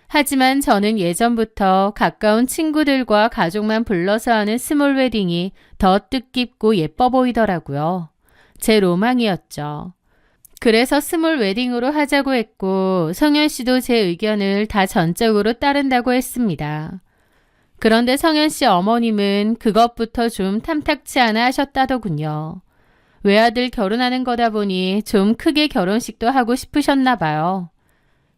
Speaker 1: 하지만 저는 예전부터 가까운 친구들과 가족만 불러서 하는 스몰 웨딩이 더 뜻깊고 예뻐 보이더라고요. 제 로망이었죠. 그래서 스몰 웨딩으로 하자고 했고 성현 씨도 제 의견을 다 전적으로 따른다고 했습니다. 그런데 성현 씨 어머님은 그것부터 좀 탐탁치 않아 하셨다더군요. 외아들 결혼하는 거다 보니 좀 크게 결혼식도 하고 싶으셨나 봐요.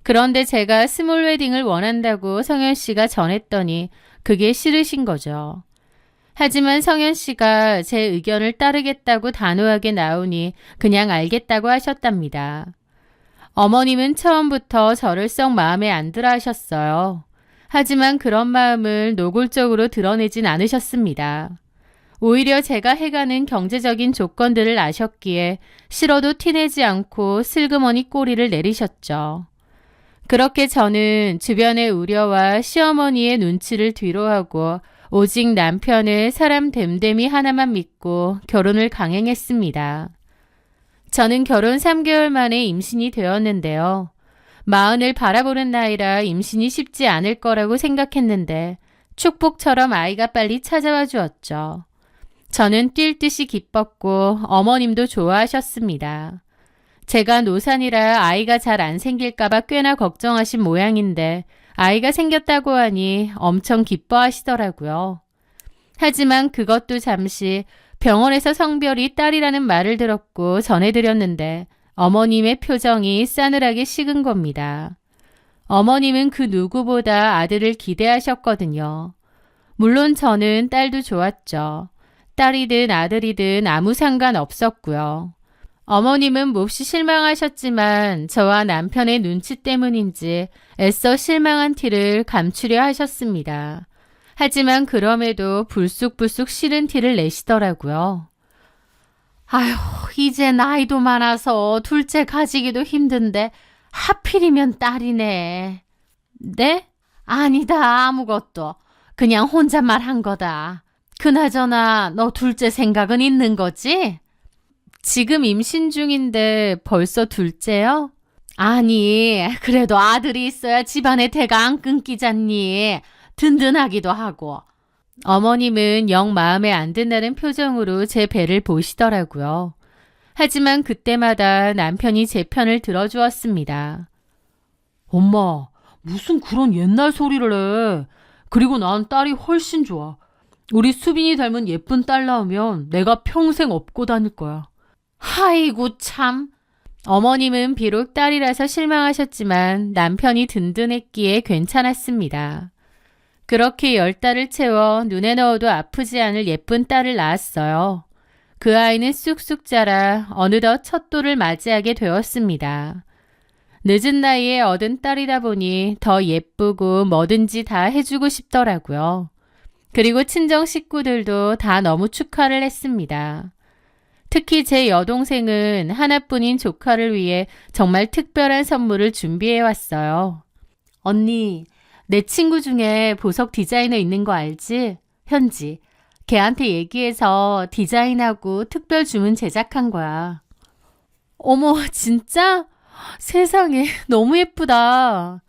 Speaker 1: 그런데 제가 스몰 웨딩을 원한다고 성현 씨가 전했더니 그게 싫으신 거죠. 하지만 성현 씨가 제 의견을 따르겠다고 단호하게 나오니 그냥 알겠다고 하셨답니다. 어머님은 처음부터 저를 썩 마음에 안 들어 하셨어요. 하지만 그런 마음을 노골적으로 드러내진 않으셨습니다. 오히려 제가 해가는 경제적인 조건들을 아셨기에 싫어도 티내지 않고 슬그머니 꼬리를 내리셨죠. 그렇게 저는 주변의 우려와 시어머니의 눈치를 뒤로하고 오직 남편의 사람 됨됨이 하나만 믿고 결혼을 강행했습니다. 저는 결혼 3개월 만에 임신이 되었는데요. 40을 바라보는 나이라 임신이 쉽지 않을 거라고 생각했는데 축복처럼 아이가 빨리 찾아와 주었죠. 저는 뛸 듯이 기뻤고 어머님도 좋아하셨습니다. 제가 노산이라 아이가 잘 안 생길까봐 꽤나 걱정하신 모양인데 아이가 생겼다고 하니 엄청 기뻐하시더라고요. 하지만 그것도 잠시 병원에서 성별이 딸이라는 말을 들었고 전해드렸는데 어머님의 표정이 싸늘하게 식은 겁니다. 어머님은 그 누구보다 아들을 기대하셨거든요. 물론 저는 딸도 좋았죠. 딸이든 아들이든 아무 상관 없었고요. 어머님은 몹시 실망하셨지만 저와 남편의 눈치 때문인지 애써 실망한 티를 감추려 하셨습니다. 하지만 그럼에도 불쑥불쑥 싫은 티를 내시더라고요.
Speaker 2: 아휴, 이제 나이도 많아서 둘째 가지기도 힘든데 하필이면 딸이네.
Speaker 1: 네?
Speaker 2: 아니다, 아무것도. 그냥 혼잣말 한 거다. 그나저나 너 둘째 생각은 있는 거지?
Speaker 1: 지금 임신 중인데 벌써 둘째요?
Speaker 2: 아니, 그래도 아들이 있어야 집안의 대가 안 끊기잖니. 든든하기도 하고.
Speaker 1: 어머님은 영 마음에 안 든다는 표정으로 제 배를 보시더라고요. 하지만 그때마다 남편이 제 편을 들어주었습니다.
Speaker 3: 엄마, 무슨 그런 옛날 소리를 해. 그리고 난 딸이 훨씬 좋아. 우리 수빈이 닮은 예쁜 딸 낳으면 내가 평생 업고 다닐 거야.
Speaker 1: 아이고 참. 어머님은 비록 딸이라서 실망하셨지만 남편이 든든했기에 괜찮았습니다. 그렇게 10달을 채워 눈에 넣어도 아프지 않을 예쁜 딸을 낳았어요. 그 아이는 쑥쑥 자라 어느덧 첫 돌을 맞이하게 되었습니다. 늦은 나이에 얻은 딸이다 보니 더 예쁘고 뭐든지 다 해주고 싶더라고요. 그리고 친정 식구들도 다 너무 축하를 했습니다. 특히 제 여동생은 하나뿐인 조카를 위해 정말 특별한 선물을 준비해 왔어요. 언니, 내 친구 중에 보석 디자이너 있는 거 알지? 현지. 걔한테 얘기해서 디자인하고 특별 주문 제작한 거야. 어머, 진짜? 세상에, 너무 예쁘다.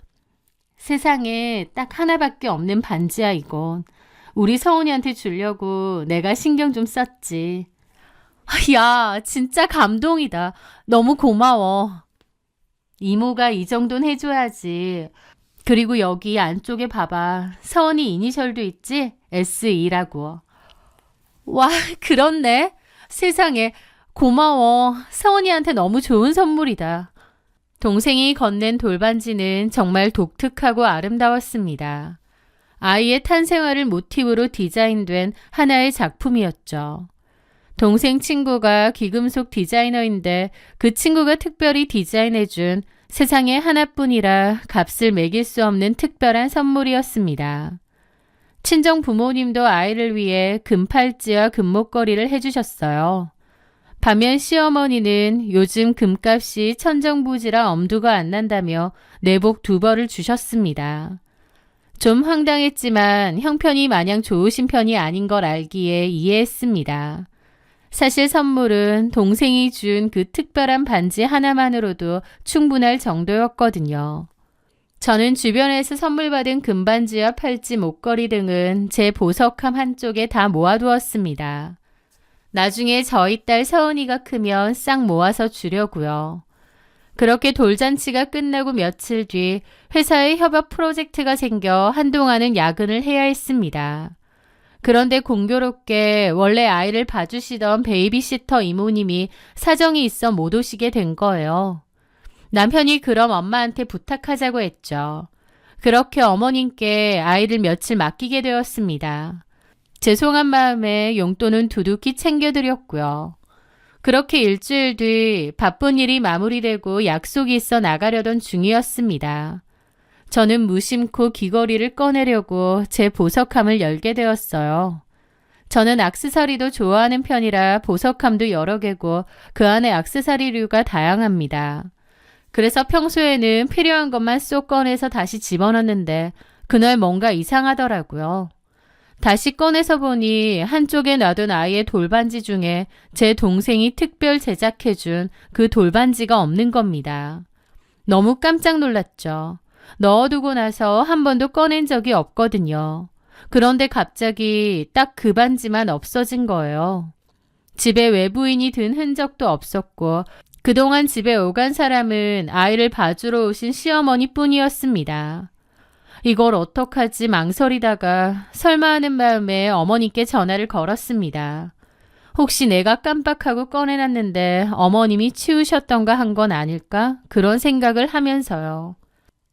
Speaker 1: 세상에 딱 하나밖에 없는 반지야, 이건. 우리 서은이한테 주려고 내가 신경 좀 썼지. 야, 진짜 감동이다. 너무 고마워. 이모가 이 정도는 해줘야지. 그리고 여기 안쪽에 봐봐. 서은이 이니셜도 있지? SE라고. 와, 그렇네. 세상에, 고마워. 서은이한테 너무 좋은 선물이다. 동생이 건넨 돌반지는 정말 독특하고 아름다웠습니다. 아이의 탄생화를 모티브로 디자인된 하나의 작품이었죠. 동생 친구가 귀금속 디자이너인데 그 친구가 특별히 디자인해준 세상에 하나뿐이라 값을 매길 수 없는 특별한 선물이었습니다. 친정 부모님도 아이를 위해 금팔찌와 금목걸이를 해주셨어요. 반면 시어머니는 요즘 금값이 천정부지라 엄두가 안 난다며 내복 2벌을 주셨습니다. 좀 황당했지만 형편이 마냥 좋으신 편이 아닌 걸 알기에 이해했습니다. 사실 선물은 동생이 준 그 특별한 반지 하나만으로도 충분할 정도였거든요. 저는 주변에서 선물 받은 금반지와 팔찌, 목걸이 등은 제 보석함 한쪽에 다 모아두었습니다. 나중에 저희 딸 서은이가 크면 싹 모아서 주려고요. 그렇게 돌잔치가 끝나고 며칠 뒤 회사에 협업 프로젝트가 생겨 한동안은 야근을 해야 했습니다. 그런데 공교롭게 원래 아이를 봐주시던 베이비시터 이모님이 사정이 있어 못 오시게 된 거예요. 남편이 그럼 엄마한테 부탁하자고 했죠. 그렇게 어머님께 아이를 며칠 맡기게 되었습니다. 죄송한 마음에 용돈은 두둑히 챙겨드렸고요. 그렇게 일주일 뒤 바쁜 일이 마무리되고 약속이 있어 나가려던 중이었습니다. 저는 무심코 귀걸이를 꺼내려고 제 보석함을 열게 되었어요. 저는 액세서리도 좋아하는 편이라 보석함도 여러 개고 그 안에 액세서리류가 다양합니다. 그래서 평소에는 필요한 것만 쏙 꺼내서 다시 집어넣는데 그날 뭔가 이상하더라고요. 다시 꺼내서 보니 한쪽에 놔둔 아이의 돌반지 중에 제 동생이 특별 제작해준 그 돌반지가 없는 겁니다. 너무 깜짝 놀랐죠. 넣어두고 나서 한 번도 꺼낸 적이 없거든요. 그런데 갑자기 딱 그 반지만 없어진 거예요. 집에 외부인이 든 흔적도 없었고 그동안 집에 오간 사람은 아이를 봐주러 오신 시어머니 뿐이었습니다. 이걸 어떡하지 망설이다가 설마 하는 마음에 어머니께 전화를 걸었습니다. 혹시 내가 깜빡하고 꺼내놨는데 어머님이 치우셨던가 한 건 아닐까? 그런 생각을 하면서요.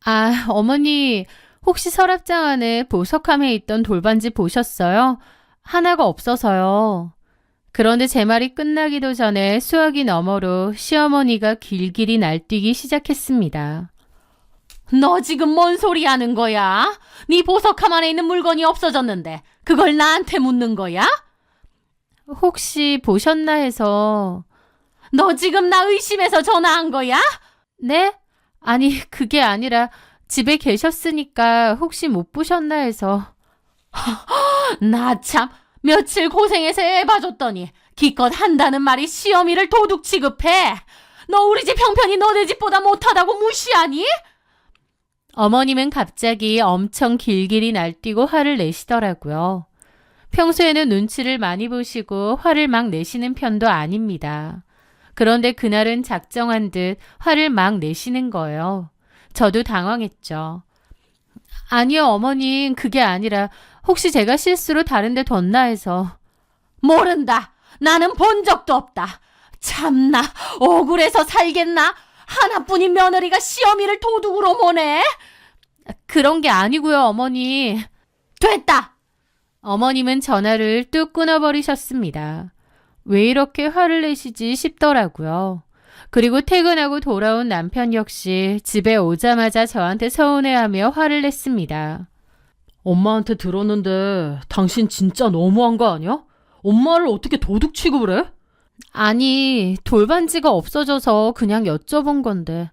Speaker 1: 아, 어머니, 혹시 서랍장 안에 보석함에 있던 돌반지 보셨어요? 하나가 없어서요. 그런데 제 말이 끝나기도 전에 수화기 너머로 시어머니가 길길이 날뛰기 시작했습니다.
Speaker 2: 너 지금 뭔 소리 하는 거야? 네 보석함 안에 있는 물건이 없어졌는데 그걸 나한테 묻는 거야?
Speaker 1: 혹시 보셨나 해서.
Speaker 2: 너 지금 나 의심해서 전화한 거야?
Speaker 1: 네? 아니, 그게 아니라 집에 계셨으니까 혹시 못 보셨나 해서.
Speaker 2: 나 참 며칠 고생해서 애 봐줬더니 기껏 한다는 말이 시어미를 도둑 취급해. 너 우리 집 형편이 너네 집보다 못하다고 무시하니?
Speaker 1: 어머님은 갑자기 엄청 길길이 날뛰고 화를 내시더라고요. 평소에는 눈치를 많이 보시고 화를 막 내시는 편도 아닙니다. 그런데 그날은 작정한 듯 화를 막 내시는 거예요. 저도 당황했죠. 아니요, 어머님. 그게 아니라 혹시 제가 실수로 다른 데 뒀나 해서.
Speaker 2: 모른다. 나는 본 적도 없다. 참나, 억울해서 살겠나? 하나뿐인 며느리가 시어미를 도둑으로 모네?
Speaker 1: 그런 게 아니고요, 어머니.
Speaker 2: 됐다.
Speaker 1: 어머님은 전화를 뚝 끊어버리셨습니다. 왜 이렇게 화를 내시지 싶더라고요. 그리고 퇴근하고 돌아온 남편 역시 집에 오자마자 저한테 서운해하며 화를 냈습니다.
Speaker 3: 엄마한테 들었는데 당신 진짜 너무한 거 아니야? 엄마를 어떻게 도둑 취급을 해?
Speaker 1: 아니, 돌반지가 없어져서 그냥 여쭤본 건데.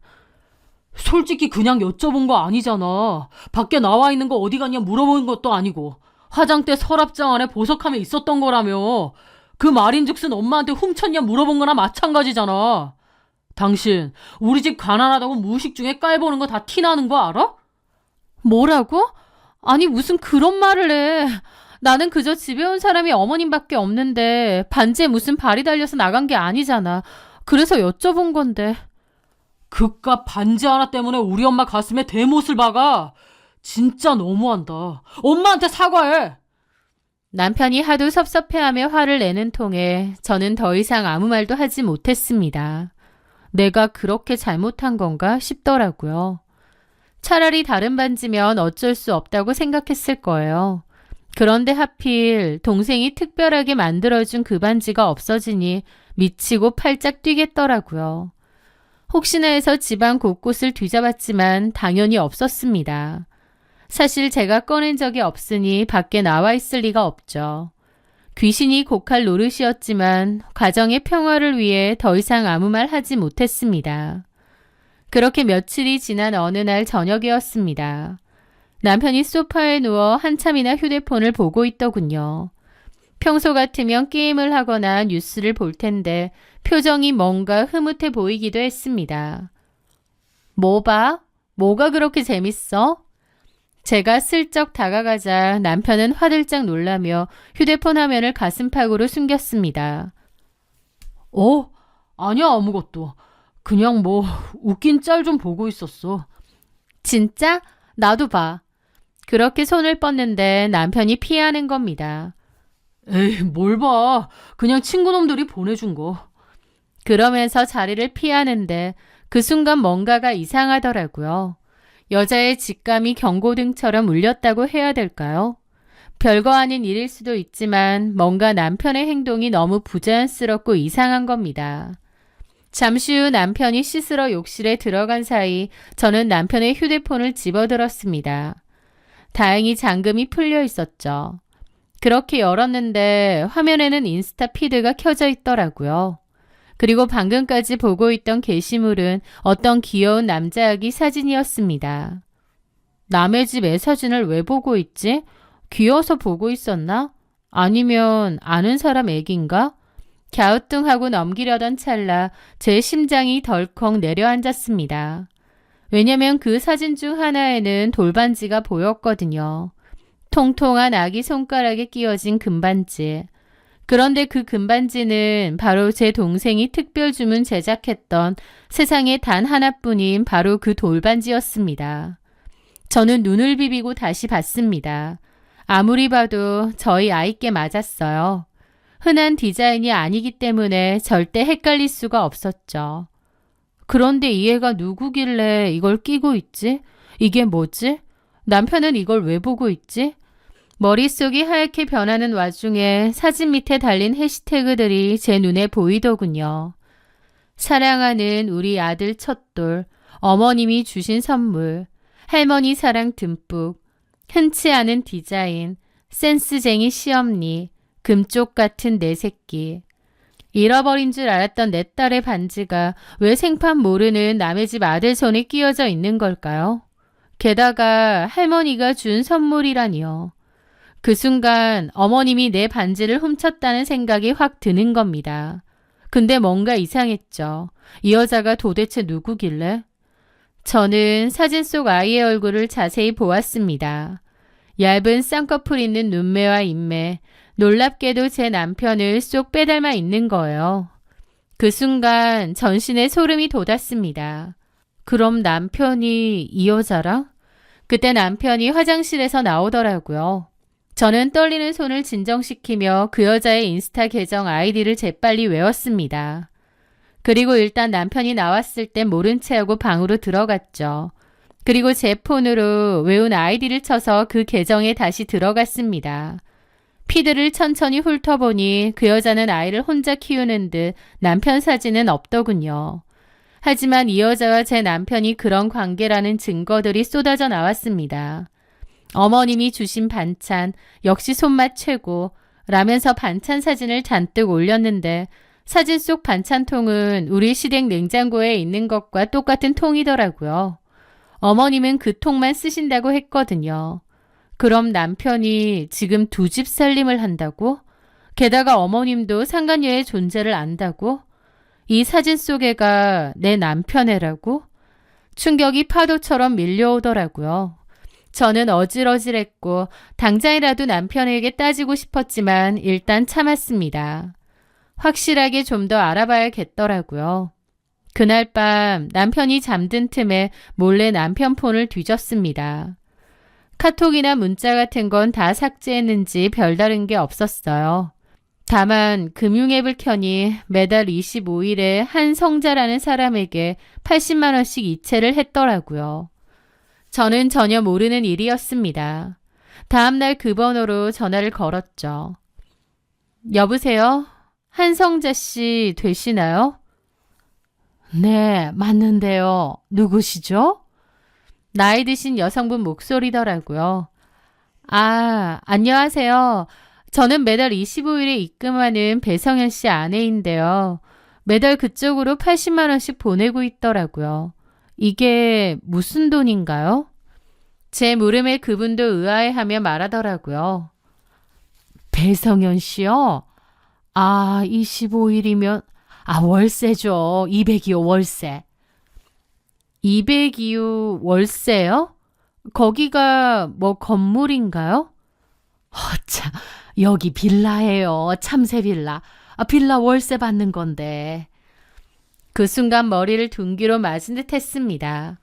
Speaker 3: 솔직히 그냥 여쭤본 거 아니잖아. 밖에 나와 있는 거 어디 갔냐 물어본 것도 아니고 화장대 서랍장 안에 보석함이 있었던 거라며. 그 말인즉슨 엄마한테 훔쳤냐 물어본 거나 마찬가지잖아. 당신 우리 집 가난하다고 무의식 중에 깔보는 거 다 티나는 거 알아?
Speaker 1: 뭐라고? 아니, 무슨 그런 말을 해. 나는 그저 집에 온 사람이 어머님밖에 없는데 반지에 무슨 발이 달려서 나간 게 아니잖아. 그래서 여쭤본 건데.
Speaker 3: 그깟 반지 하나 때문에 우리 엄마 가슴에 대못을 박아. 진짜 너무한다. 엄마한테 사과해.
Speaker 1: 남편이 하도 섭섭해하며 화를 내는 통에 저는 더 이상 아무 말도 하지 못했습니다. 내가 그렇게 잘못한 건가 싶더라고요. 차라리 다른 반지면 어쩔 수 없다고 생각했을 거예요. 그런데 하필 동생이 특별하게 만들어준 그 반지가 없어지니 미치고 팔짝 뛰겠더라고요. 혹시나 해서 집안 곳곳을 뒤져봤지만 당연히 없었습니다. 사실 제가 꺼낸 적이 없으니 밖에 나와 있을 리가 없죠. 귀신이 곡할 노릇이었지만 가정의 평화를 위해 더 이상 아무 말 하지 못했습니다. 그렇게 며칠이 지난 어느 날 저녁이었습니다. 남편이 소파에 누워 한참이나 휴대폰을 보고 있더군요. 평소 같으면 게임을 하거나 뉴스를 볼 텐데 표정이 뭔가 흐뭇해 보이기도 했습니다. 뭐 봐? 뭐가 그렇게 재밌어? 제가 슬쩍 다가가자 남편은 화들짝 놀라며 휴대폰 화면을 가슴팍으로 숨겼습니다.
Speaker 3: 아니야 아무것도. 그냥 뭐 웃긴 짤 좀 보고 있었어.
Speaker 1: 진짜? 나도 봐. 그렇게 손을 뻗는데 남편이 피하는 겁니다.
Speaker 3: 에이 뭘 봐. 그냥 친구놈들이 보내준 거.
Speaker 1: 그러면서 자리를 피하는데 그 순간 뭔가가 이상하더라고요. 여자의 직감이 경고등처럼 울렸다고 해야 될까요? 별거 아닌 일일 수도 있지만 뭔가 남편의 행동이 너무 부자연스럽고 이상한 겁니다. 잠시 후 남편이 씻으러 욕실에 들어간 사이 저는 남편의 휴대폰을 집어들었습니다. 다행히 잠금이 풀려 있었죠. 그렇게 열었는데 화면에는 인스타 피드가 켜져 있더라고요. 그리고 방금까지 보고 있던 게시물은 어떤 귀여운 남자 아기 사진이었습니다. 남의 집 애 사진을 왜 보고 있지? 귀여워서 보고 있었나? 아니면 아는 사람 애긴가? 갸우뚱하고 넘기려던 찰나 제 심장이 덜컥 내려앉았습니다. 왜냐면 그 사진 중 하나에는 돌반지가 보였거든요. 통통한 아기 손가락에 끼워진 금반지. 그런데 그 금반지는 바로 제 동생이 특별 주문 제작했던 세상에 단 하나뿐인 바로 그 돌반지였습니다. 저는 눈을 비비고 다시 봤습니다. 아무리 봐도 저희 아이께 맞았어요. 흔한 디자인이 아니기 때문에 절대 헷갈릴 수가 없었죠. 그런데 이 애가 누구길래 이걸 끼고 있지? 이게 뭐지? 남편은 이걸 왜 보고 있지? 머릿속이 하얗게 변하는 와중에 사진 밑에 달린 해시태그들이 제 눈에 보이더군요. 사랑하는 우리 아들 첫돌, 어머님이 주신 선물, 할머니 사랑 듬뿍, 흔치 않은 디자인, 센스쟁이 시엄니, 금쪽 같은 내 새끼. 잃어버린 줄 알았던 내 딸의 반지가 왜 생판 모르는 남의 집 아들 손에 끼워져 있는 걸까요? 게다가 할머니가 준 선물이라니요. 그 순간 어머님이 내 반지를 훔쳤다는 생각이 확 드는 겁니다. 근데 뭔가 이상했죠. 이 여자가 도대체 누구길래? 저는 사진 속 아이의 얼굴을 자세히 보았습니다. 얇은 쌍꺼풀 있는 눈매와 입매, 놀랍게도 제 남편을 쏙 빼닮아 있는 거예요. 그 순간 전신에 소름이 돋았습니다. 그럼 남편이 이 여자랑? 그때 남편이 화장실에서 나오더라고요. 저는 떨리는 손을 진정시키며 그 여자의 인스타 계정 아이디를 재빨리 외웠습니다. 그리고 일단 남편이 나왔을 땐 모른 채 하고 방으로 들어갔죠. 그리고 제 폰으로 외운 아이디를 쳐서 그 계정에 다시 들어갔습니다. 피드를 천천히 훑어보니 그 여자는 아이를 혼자 키우는 듯 남편 사진은 없더군요. 하지만 이 여자와 제 남편이 그런 관계라는 증거들이 쏟아져 나왔습니다. 어머님이 주신 반찬 역시 손맛 최고 라면서 반찬 사진을 잔뜩 올렸는데 사진 속 반찬통은 우리 시댁 냉장고에 있는 것과 똑같은 통이더라고요. 어머님은 그 통만 쓰신다고 했거든요. 그럼 남편이 지금 두 집 살림을 한다고? 게다가 어머님도 상간녀의 존재를 안다고? 이 사진 속 애가 내 남편애라고? 충격이 파도처럼 밀려오더라고요. 저는 어질어질했고 당장이라도 남편에게 따지고 싶었지만 일단 참았습니다. 확실하게 좀 더 알아봐야겠더라고요. 그날 밤 남편이 잠든 틈에 몰래 남편 폰을 뒤졌습니다. 카톡이나 문자 같은 건 다 삭제했는지 별다른 게 없었어요. 다만 금융앱을 켜니 매달 25일에 한 성자라는 사람에게 80만 원씩 이체를 했더라고요. 저는 전혀 모르는 일이었습니다. 다음날 그 번호로 전화를 걸었죠. 여보세요? 한성자 씨 되시나요? 네, 맞는데요. 누구시죠? 나이 드신 여성분 목소리더라고요. 아, 안녕하세요. 저는 매달 25일에 입금하는 배성현 씨 아내인데요. 매달 그쪽으로 80만 원씩 보내고 있더라고요. 이게 무슨 돈인가요? 제 물음에 그분도 의아해하며 말하더라고요. 배성현 씨요? 아, 25일이면 월세죠. 202호 월세. 202호 월세요? 거기가 뭐 건물인가요? 참, 여기 빌라예요. 참새 빌라. 빌라 월세 받는 건데. 그 순간 머리를 둔기로 맞은 듯 했습니다.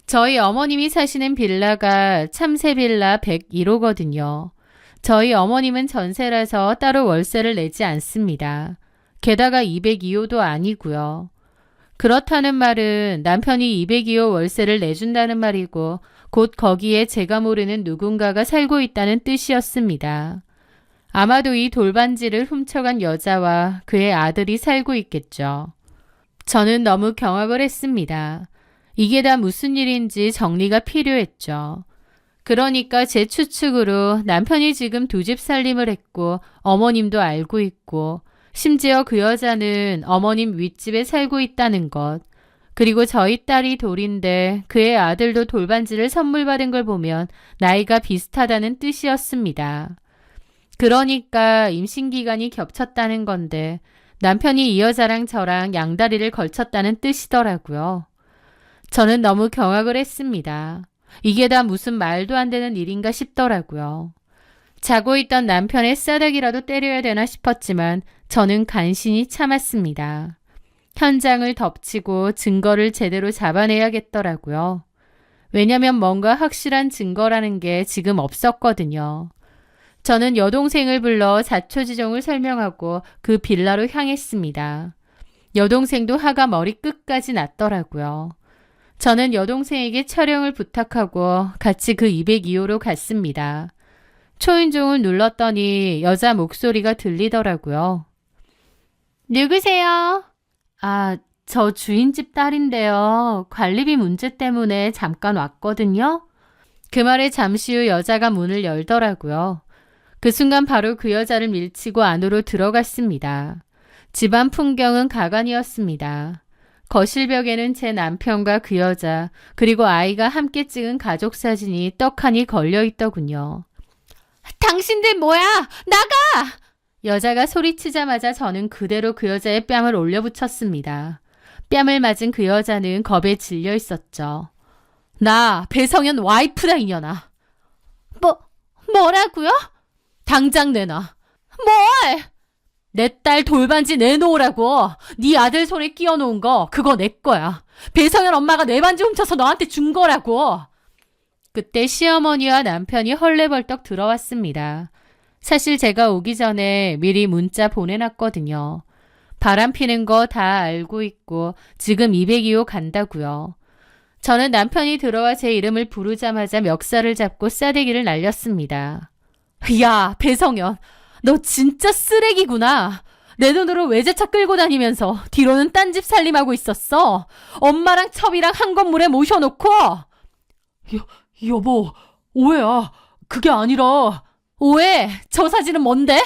Speaker 1: 저희 어머님이 사시는 빌라가 참새 빌라 101호거든요. 저희 어머님은 전세라서 따로 월세를 내지 않습니다. 게다가 202호도 아니고요. 그렇다는 말은 남편이 202호 월세를 내준다는 말이고 곧 거기에 제가 모르는 누군가가 살고 있다는 뜻이었습니다. 아마도 이 돌반지를 훔쳐간 여자와 그의 아들이 살고 있겠죠. 저는 너무 경악을 했습니다. 이게 다 무슨 일인지 정리가 필요했죠. 그러니까 제 추측으로 남편이 지금 두 집 살림을 했고 어머님도 알고 있고 심지어 그 여자는 어머님 윗집에 살고 있다는 것. 그리고 저희 딸이 돌인데 그의 아들도 돌반지를 선물 받은 걸 보면 나이가 비슷하다는 뜻이었습니다. 그러니까 임신기간이 겹쳤다는 건데 남편이 이 여자랑 저랑 양다리를 걸쳤다는 뜻이더라고요. 저는 너무 경악을 했습니다. 이게 다 무슨 말도 안 되는 일인가 싶더라고요. 자고 있던 남편의 싸닥이라도 때려야 되나 싶었지만 저는 간신히 참았습니다. 현장을 덮치고 증거를 제대로 잡아내야겠더라고요. 왜냐면 뭔가 확실한 증거라는 게 지금 없었거든요. 저는 여동생을 불러 자초지종을 설명하고 그 빌라로 향했습니다. 여동생도 화가 머리 끝까지 났더라고요. 저는 여동생에게 촬영을 부탁하고 같이 그 202호로 갔습니다. 초인종을 눌렀더니 여자 목소리가 들리더라고요. 누구세요? 저 주인집 딸인데요. 관리비 문제 때문에 잠깐 왔거든요. 그 말에 잠시 후 여자가 문을 열더라고요. 그 순간 바로 그 여자를 밀치고 안으로 들어갔습니다. 집안 풍경은 가관이었습니다. 거실벽에는 제 남편과 그 여자 그리고 아이가 함께 찍은 가족 사진이 떡하니 걸려있더군요. 당신들 뭐야? 나가! 여자가 소리치자마자 저는 그대로 그 여자의 뺨을 올려붙였습니다. 뺨을 맞은 그 여자는 겁에 질려 있었죠. 나 배성현 와이프다 이년아. 뭐라고요? 당장 내놔. 뭘? 내 딸 돌반지 내놓으라고. 네 아들 손에 끼워놓은 거 그거 내 거야. 배성현 엄마가 내 반지 훔쳐서 너한테 준 거라고. 그때 시어머니와 남편이 헐레벌떡 들어왔습니다. 사실 제가 오기 전에 미리 문자 보내놨거든요. 바람 피는 거 다 알고 있고 지금 202호 간다고요. 저는 남편이 들어와 제 이름을 부르자마자 멱살을 잡고 싸대기를 날렸습니다. 야, 배성현, 너 진짜 쓰레기구나. 내 돈으로 외제차 끌고 다니면서 뒤로는 딴 집 살림하고 있었어. 엄마랑 첩이랑 한 건물에 모셔놓고.
Speaker 3: 여보, 오해야. 그게 아니라.
Speaker 1: 오해, 저 사진은 뭔데?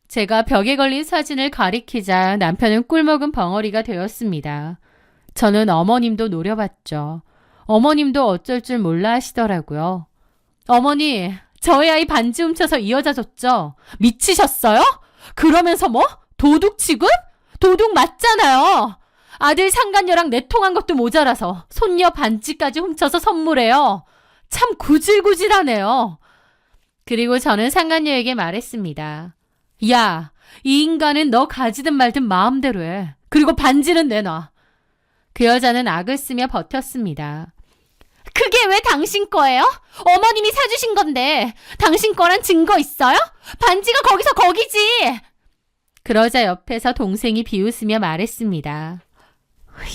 Speaker 1: 제가 벽에 걸린 사진을 가리키자 남편은 꿀먹은 벙어리가 되었습니다. 저는 어머님도 노려봤죠. 어머님도 어쩔 줄 몰라 하시더라고요. 어머니, 저희 아이 반지 훔쳐서 이 여자 줬죠? 미치셨어요? 그러면서 뭐? 도둑 취급? 도둑 맞잖아요. 아들 상간녀랑 내통한 것도 모자라서 손녀 반지까지 훔쳐서 선물해요. 참 구질구질하네요. 그리고 저는 상간녀에게 말했습니다. 야, 이 인간은 너 가지든 말든 마음대로 해. 그리고 반지는 내놔. 그 여자는 악을 쓰며 버텼습니다. 그게 왜 당신 거예요? 어머님이 사주신 건데 당신 거란 증거 있어요? 반지가 거기서 거기지. 그러자 옆에서 동생이 비웃으며 말했습니다.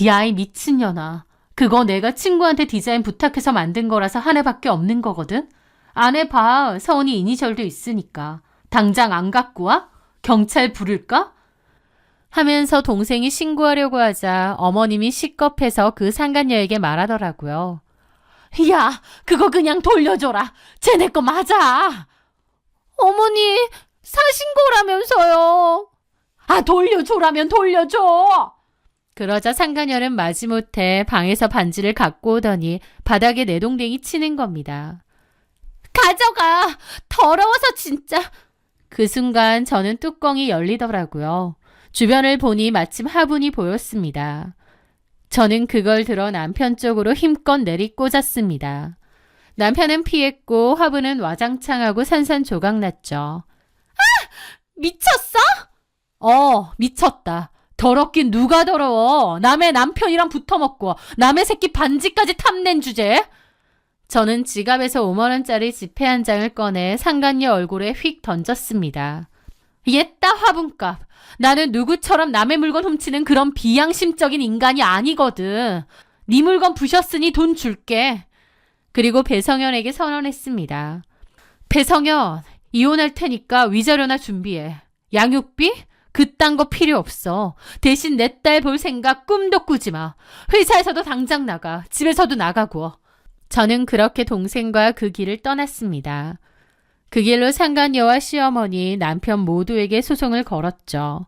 Speaker 1: 야, 이 미친년아. 그거 내가 친구한테 디자인 부탁해서 만든 거라서 한 해밖에 없는 거거든? 안 해봐. 서은이 이니셜도 있으니까. 당장 안 갖고 와? 경찰 부를까? 하면서 동생이 신고하려고 하자 어머님이 시겁해서 그 상간녀에게 말하더라고요. 야, 그거 그냥 돌려줘라. 쟤네 거 맞아. 어머니, 사신 거라면서요. 아, 돌려줘라면 돌려줘. 그러자 상간녀는 마지못해 방에서 반지를 갖고 오더니 바닥에 내동댕이 치는 겁니다. 가져가. 더러워서 진짜. 그 순간 저는 뚜껑이 열리더라고요. 주변을 보니 마침 화분이 보였습니다. 저는 그걸 들어 남편 쪽으로 힘껏 내리꽂았습니다. 남편은 피했고 화분은 와장창하고 산산조각 났죠. 아! 미쳤어? 미쳤다. 더럽긴 누가 더러워. 남의 남편이랑 붙어먹고 남의 새끼 반지까지 탐낸 주제에. 저는 지갑에서 5만 원짜리 지폐 한 장을 꺼내 상간녀 얼굴에 휙 던졌습니다. 옛다 화분값. 나는 누구처럼 남의 물건 훔치는 그런 비양심적인 인간이 아니거든. 네 물건 부셨으니 돈 줄게. 그리고 배성현에게 선언했습니다. 배성현, 이혼할 테니까 위자료나 준비해. 양육비? 그딴 거 필요 없어. 대신 내 딸 볼 생각 꿈도 꾸지 마. 회사에서도 당장 나가. 집에서도 나가고. 저는 그렇게 동생과 그 길을 떠났습니다. 그 길로 상간녀와 시어머니, 남편 모두에게 소송을 걸었죠.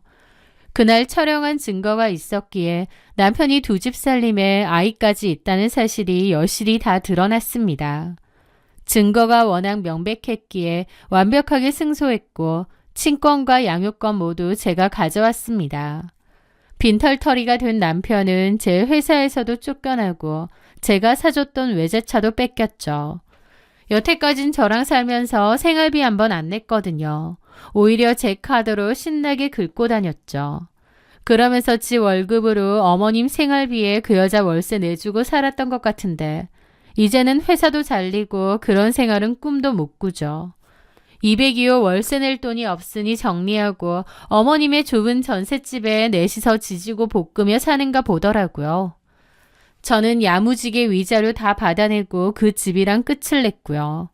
Speaker 1: 그날 촬영한 증거가 있었기에 남편이 두 집 살림에 아이까지 있다는 사실이 여실히 다 드러났습니다. 증거가 워낙 명백했기에 완벽하게 승소했고 친권과 양육권 모두 제가 가져왔습니다. 빈털터리가 된 남편은 제 회사에서도 쫓겨나고 제가 사줬던 외제차도 뺏겼죠. 여태까진 저랑 살면서 생활비 한 번 안 냈거든요. 오히려 제 카드로 신나게 긁고 다녔죠. 그러면서 지 월급으로 어머님 생활비에 그 여자 월세 내주고 살았던 것 같은데 이제는 회사도 잘리고 그런 생활은 꿈도 못 꾸죠. 202호 월세 낼 돈이 없으니 정리하고 어머님의 좁은 전셋집에 넷이서 지지고 볶으며 사는가 보더라고요. 저는 야무지게 위자료 다 받아내고 그 집이랑 끝을 냈고요.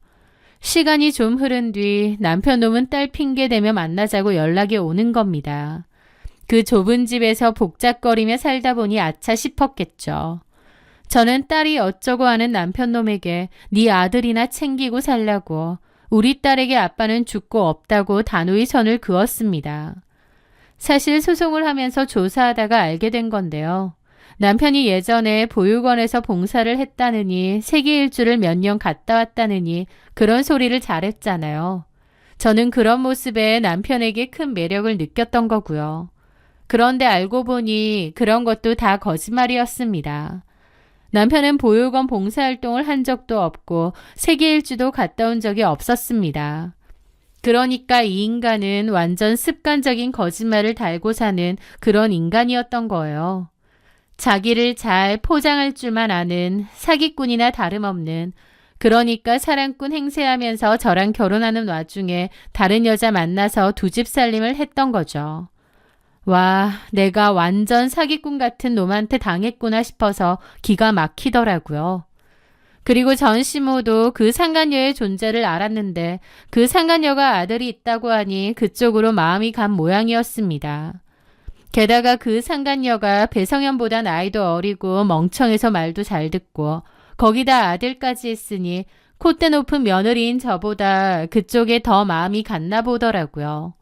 Speaker 1: 시간이 좀 흐른 뒤 남편 놈은 딸 핑계대며 만나자고 연락이 오는 겁니다. 그 좁은 집에서 복작거리며 살다 보니 아차 싶었겠죠. 저는 딸이 어쩌고 하는 남편 놈에게 네 아들이나 챙기고 살라고 우리 딸에게 아빠는 죽고 없다고 단호히 선을 그었습니다. 사실 소송을 하면서 조사하다가 알게 된 건데요. 남편이 예전에 보육원에서 봉사를 했다느니 세계 일주를 몇 년 갔다 왔다느니 그런 소리를 잘했잖아요. 저는 그런 모습에 남편에게 큰 매력을 느꼈던 거고요. 그런데 알고 보니 그런 것도 다 거짓말이었습니다. 남편은 보육원 봉사활동을 한 적도 없고 세계 일주도 갔다 온 적이 없었습니다. 그러니까 이 인간은 완전 습관적인 거짓말을 달고 사는 그런 인간이었던 거예요. 자기를 잘 포장할 줄만 아는 사기꾼이나 다름없는 그러니까 사랑꾼 행세하면서 저랑 결혼하는 와중에 다른 여자 만나서 두 집 살림을 했던 거죠. 와, 내가 완전 사기꾼 같은 놈한테 당했구나 싶어서 기가 막히더라고요. 그리고 전 시모도 그 상간녀의 존재를 알았는데 그 상간녀가 아들이 있다고 하니 그쪽으로 마음이 간 모양이었습니다. 게다가 그 상간녀가 배성현보다 나이도 어리고 멍청해서 말도 잘 듣고 거기다 아들까지 했으니 콧대 높은 며느리인 저보다 그쪽에 더 마음이 갔나 보더라고요.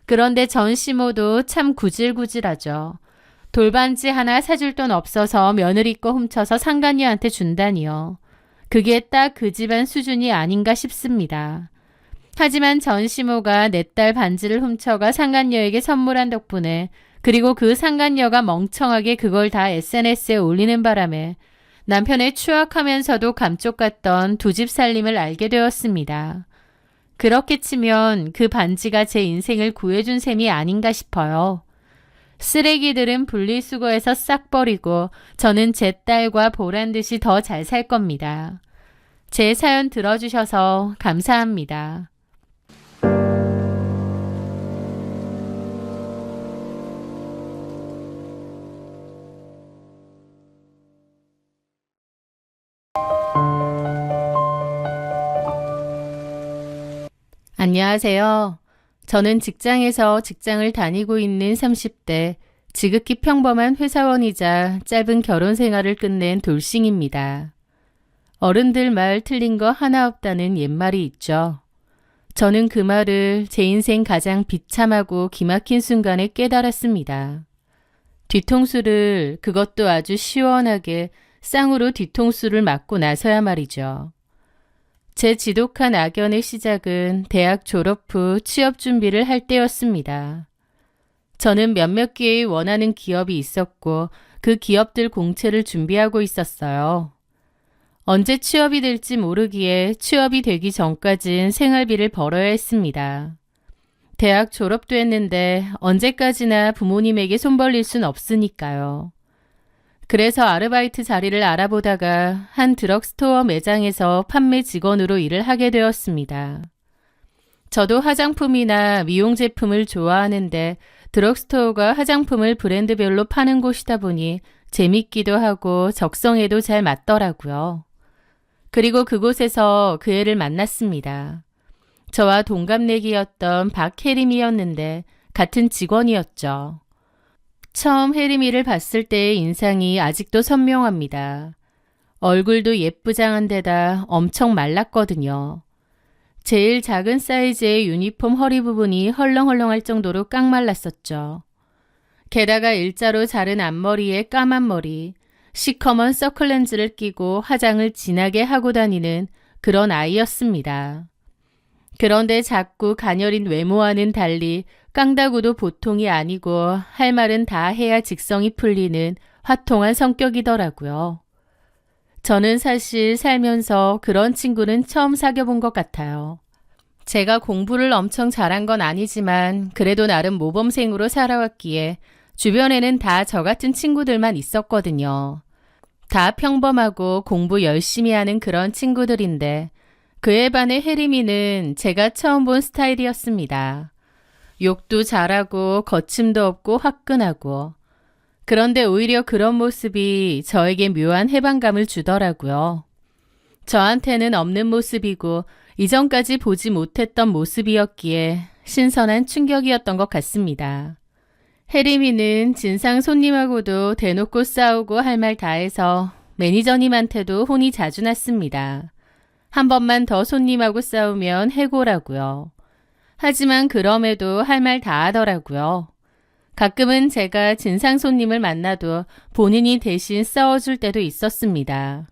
Speaker 1: 그런데 전 시모도 참 구질구질하죠. 돌반지 하나 사줄 돈 없어서 며느리 거 훔쳐서 상간녀한테 준다니요. 그게 딱 그 집안 수준이 아닌가 싶습니다. 하지만 전 시모가 내 딸 반지를 훔쳐가 상간녀에게 선물한 덕분에 그리고 그 상간녀가 멍청하게 그걸 다 SNS에 올리는 바람에 남편의 추악하면서도 감쪽 같던 두 집 살림을 알게 되었습니다. 그렇게 치면 그 반지가 제 인생을 구해준 셈이 아닌가 싶어요. 쓰레기들은 분리수거해서 싹 버리고 저는 제 딸과 보란 듯이 더 잘 살 겁니다. 제 사연 들어주셔서 감사합니다. 안녕하세요. 저는 직장에서 직장을 다니고 있는 30대 지극히 평범한 회사원이자 짧은 결혼 생활을 끝낸 돌싱입니다. 어른들 말 틀린 거 하나 없다는 옛말이 있죠. 저는 그 말을 제 인생 가장 비참하고 기막힌 순간에 깨달았습니다. 뒤통수를 그것도 아주 시원하게 쌍으로 뒤통수를 맞고 나서야 말이죠. 제 지독한 악연의 시작은 대학 졸업 후 취업 준비를 할 때였습니다. 저는 몇몇 개의 원하는 기업이 있었고 그 기업들 공채를 준비하고 있었어요. 언제 취업이 될지 모르기에 취업이 되기 전까진 생활비를 벌어야 했습니다. 대학 졸업도 했는데 언제까지나 부모님에게 손 벌릴 순 없으니까요. 그래서 아르바이트 자리를 알아보다가 한 드럭스토어 매장에서 판매 직원으로 일을 하게 되었습니다. 저도 화장품이나 미용 제품을 좋아하는데 드럭스토어가 화장품을 브랜드별로 파는 곳이다 보니 재밌기도 하고 적성에도 잘 맞더라고요. 그리고 그곳에서 그 애를 만났습니다. 저와 동갑내기였던 박혜림이었는데 같은 직원이었죠. 처음 혜림이를 봤을 때의 인상이 아직도 선명합니다. 얼굴도 예쁘장한 데다 엄청 말랐거든요. 제일 작은 사이즈의 유니폼 허리 부분이 헐렁헐렁할 정도로 깡말랐었죠. 게다가 일자로 자른 앞머리에 까만 머리, 시커먼 서클렌즈를 끼고 화장을 진하게 하고 다니는 그런 아이였습니다. 그런데 자꾸 가녀린 외모와는 달리 깡다구도 보통이 아니고 할 말은 다 해야 직성이 풀리는 화통한 성격이더라고요. 저는 사실 살면서 그런 친구는 처음 사귀어본 것 같아요. 제가 공부를 엄청 잘한 건 아니지만 그래도 나름 모범생으로 살아왔기에 주변에는 다 저 같은 친구들만 있었거든요. 다 평범하고 공부 열심히 하는 그런 친구들인데 그에 반해 혜림이는 제가 처음 본 스타일이었습니다. 욕도 잘하고 거침도 없고 화끈하고. 그런데 오히려 그런 모습이 저에게 묘한 해방감을 주더라고요. 저한테는 없는 모습이고 이전까지 보지 못했던 모습이었기에 신선한 충격이었던 것 같습니다. 혜림이는 진상 손님하고도 대놓고 싸우고 할 말 다 해서 매니저님한테도 혼이 자주 났습니다. 한 번만 더 손님하고 싸우면 해고라고요. 하지만 그럼에도 할 말 다 하더라고요. 가끔은 제가 진상 손님을 만나도 본인이 대신 싸워줄 때도 있었습니다.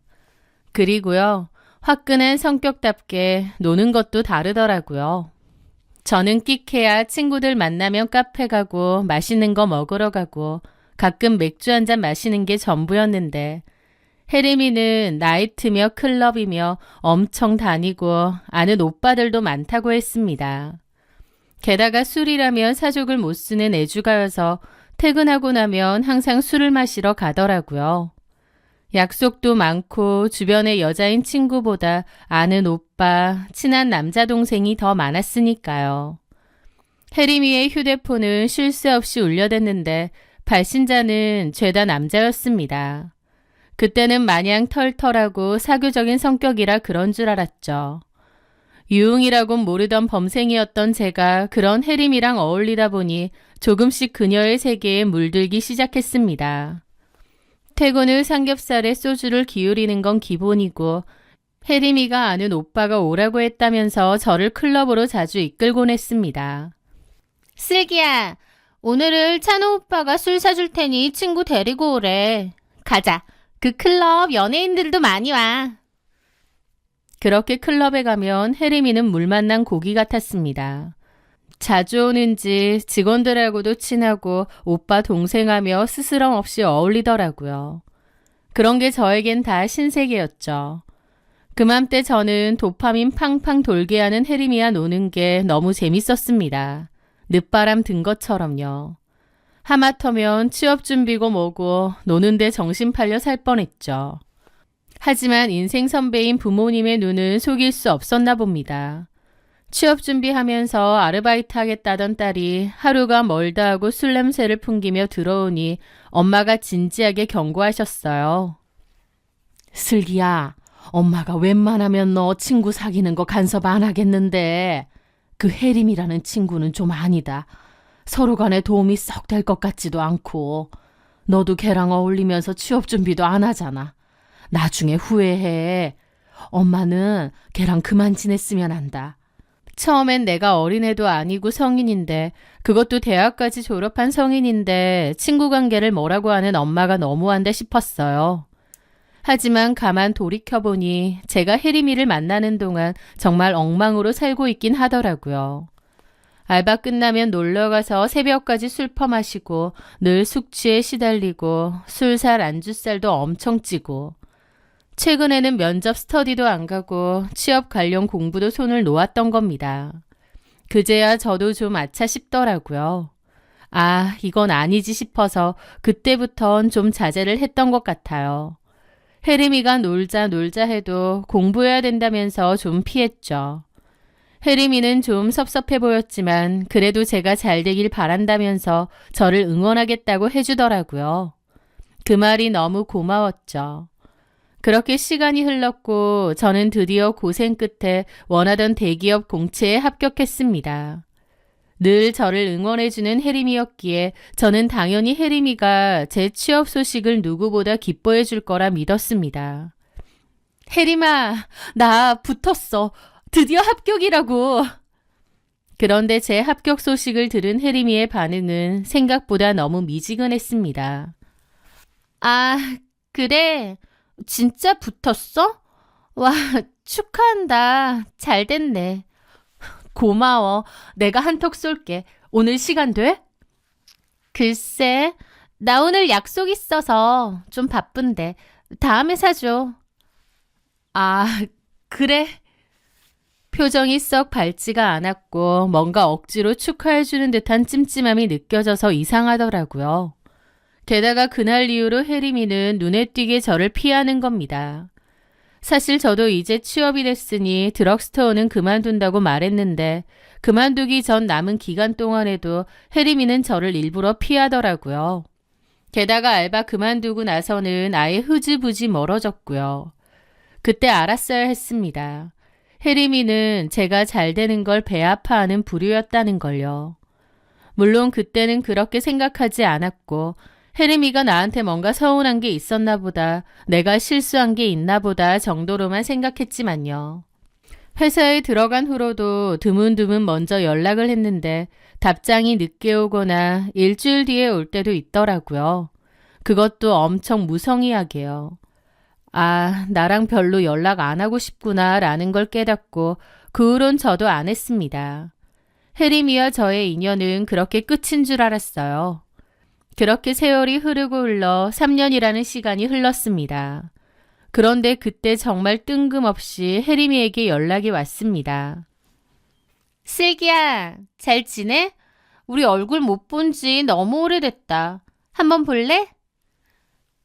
Speaker 1: 그리고요, 화끈한 성격답게 노는 것도 다르더라고요. 저는 끽해야 친구들 만나면 카페 가고 맛있는 거 먹으러 가고 가끔 맥주 한잔 마시는 게 전부였는데 혜림이는 나이트며 클럽이며 엄청 다니고 아는 오빠들도 많다고 했습니다. 게다가 술이라면 사족을 못 쓰는 애주가여서 퇴근하고 나면 항상 술을 마시러 가더라고요. 약속도 많고 주변에 여자인 친구보다 아는 오빠, 친한 남자 동생이 더 많았으니까요. 혜림이의 휴대폰은 쉴 새 없이 울려댔는데 발신자는 죄다 남자였습니다. 그때는 마냥 털털하고 사교적인 성격이라 그런 줄 알았죠. 유흥이라곤 모르던 범생이었던 제가 그런 혜림이랑 어울리다 보니 조금씩 그녀의 세계에 물들기 시작했습니다. 퇴근 후 삼겹살에 소주를 기울이는 건 기본이고 혜림이가 아는 오빠가 오라고 했다면서 저를 클럽으로 자주 이끌곤 했습니다.
Speaker 2: 슬기야, 오늘은 찬호 오빠가 술 사줄 테니 친구 데리고 오래. 가자. 그 클럽 연예인들도 많이 와.
Speaker 1: 그렇게 클럽에 가면 혜림이는 물 만난 고기 같았습니다. 자주 오는지 직원들하고도 친하고 오빠 동생하며 스스럼 없이 어울리더라고요. 그런 게 저에겐 다 신세계였죠. 그맘때 저는 도파민 팡팡 돌게 하는 혜림이와 노는 게 너무 재밌었습니다. 늦바람 든 것처럼요. 하마터면 취업 준비고 뭐고 노는데 정신 팔려 살 뻔했죠. 하지만 인생 선배인 부모님의 눈은 속일 수 없었나 봅니다. 취업 준비하면서 아르바이트 하겠다던 딸이 하루가 멀다 하고 술 냄새를 풍기며 들어오니 엄마가 진지하게 경고하셨어요.
Speaker 3: 슬기야, 엄마가 웬만하면 너 친구 사귀는 거 간섭 안 하겠는데 그 혜림이라는 친구는 좀 아니다. 서로 간에 도움이 썩 될 것 같지도 않고 너도 걔랑 어울리면서 취업 준비도 안 하잖아. 나중에 후회해. 엄마는 걔랑 그만 지냈으면 한다.
Speaker 1: 처음엔 내가 어린애도 아니고 성인인데 그것도 대학까지 졸업한 성인인데 친구 관계를 뭐라고 하는 엄마가 너무한데 싶었어요. 하지만 가만 돌이켜보니 제가 혜림이를 만나는 동안 정말 엉망으로 살고 있긴 하더라고요. 알바 끝나면 놀러가서 새벽까지 술 퍼마시고 늘 숙취에 시달리고 술살 안주살도 엄청 찌고 최근에는 면접 스터디도 안 가고 취업 관련 공부도 손을 놓았던 겁니다. 그제야 저도 좀 아차 싶더라고요. 아, 이건 아니지 싶어서 그때부턴 좀 자제를 했던 것 같아요. 혜림이가 놀자 해도 공부해야 된다면서 좀 피했죠. 혜림이는 좀 섭섭해 보였지만 그래도 제가 잘 되길 바란다면서 저를 응원하겠다고 해주더라고요. 그 말이 너무 고마웠죠. 그렇게 시간이 흘렀고 저는 드디어 고생 끝에 원하던 대기업 공채에 합격했습니다. 늘 저를 응원해주는 혜림이였기에 저는 당연히 혜림이가 제 취업 소식을 누구보다 기뻐해 줄 거라 믿었습니다. 혜림아, 나 붙었어. 드디어 합격이라고. 그런데 제 합격 소식을 들은 혜림이의 반응은 생각보다 너무 미지근했습니다.
Speaker 2: 아, 그래? 진짜 붙었어? 와, 축하한다. 잘 됐네.
Speaker 3: 고마워. 내가 한턱 쏠게. 오늘 시간 돼?
Speaker 2: 글쎄, 나 오늘 약속 있어서 좀 바쁜데 다음에 사줘.
Speaker 3: 아, 그래.
Speaker 1: 표정이 썩 밝지가 않았고 뭔가 억지로 축하해주는 듯한 찜찜함이 느껴져서 이상하더라고요. 게다가 그날 이후로 혜림이는 눈에 띄게 저를 피하는 겁니다. 사실 저도 이제 취업이 됐으니 드럭스토어는 그만둔다고 말했는데 그만두기 전 남은 기간 동안에도 혜림이는 저를 일부러 피하더라고요. 게다가 알바 그만두고 나서는 아예 흐지부지 멀어졌고요. 그때 알았어야 했습니다. 혜림이는 제가 잘 되는 걸 배 아파하는 부류였다는 걸요. 물론 그때는 그렇게 생각하지 않았고 혜림이가 나한테 뭔가 서운한 게 있었나 보다, 내가 실수한 게 있나 보다 정도로만 생각했지만요. 회사에 들어간 후로도 드문드문 먼저 연락을 했는데 답장이 늦게 오거나 일주일 뒤에 올 때도 있더라고요. 그것도 엄청 무성의하게요. 아, 나랑 별로 연락 안 하고 싶구나 라는 걸 깨닫고 그 후론 저도 안 했습니다. 혜림이와 저의 인연은 그렇게 끝인 줄 알았어요. 그렇게 세월이 흐르고 흘러 3년이라는 시간이 흘렀습니다. 그런데 그때 정말 뜬금없이 혜림이에게 연락이 왔습니다.
Speaker 2: 슬기야, 잘 지내? 우리 얼굴 못 본 지 너무 오래됐다. 한번 볼래?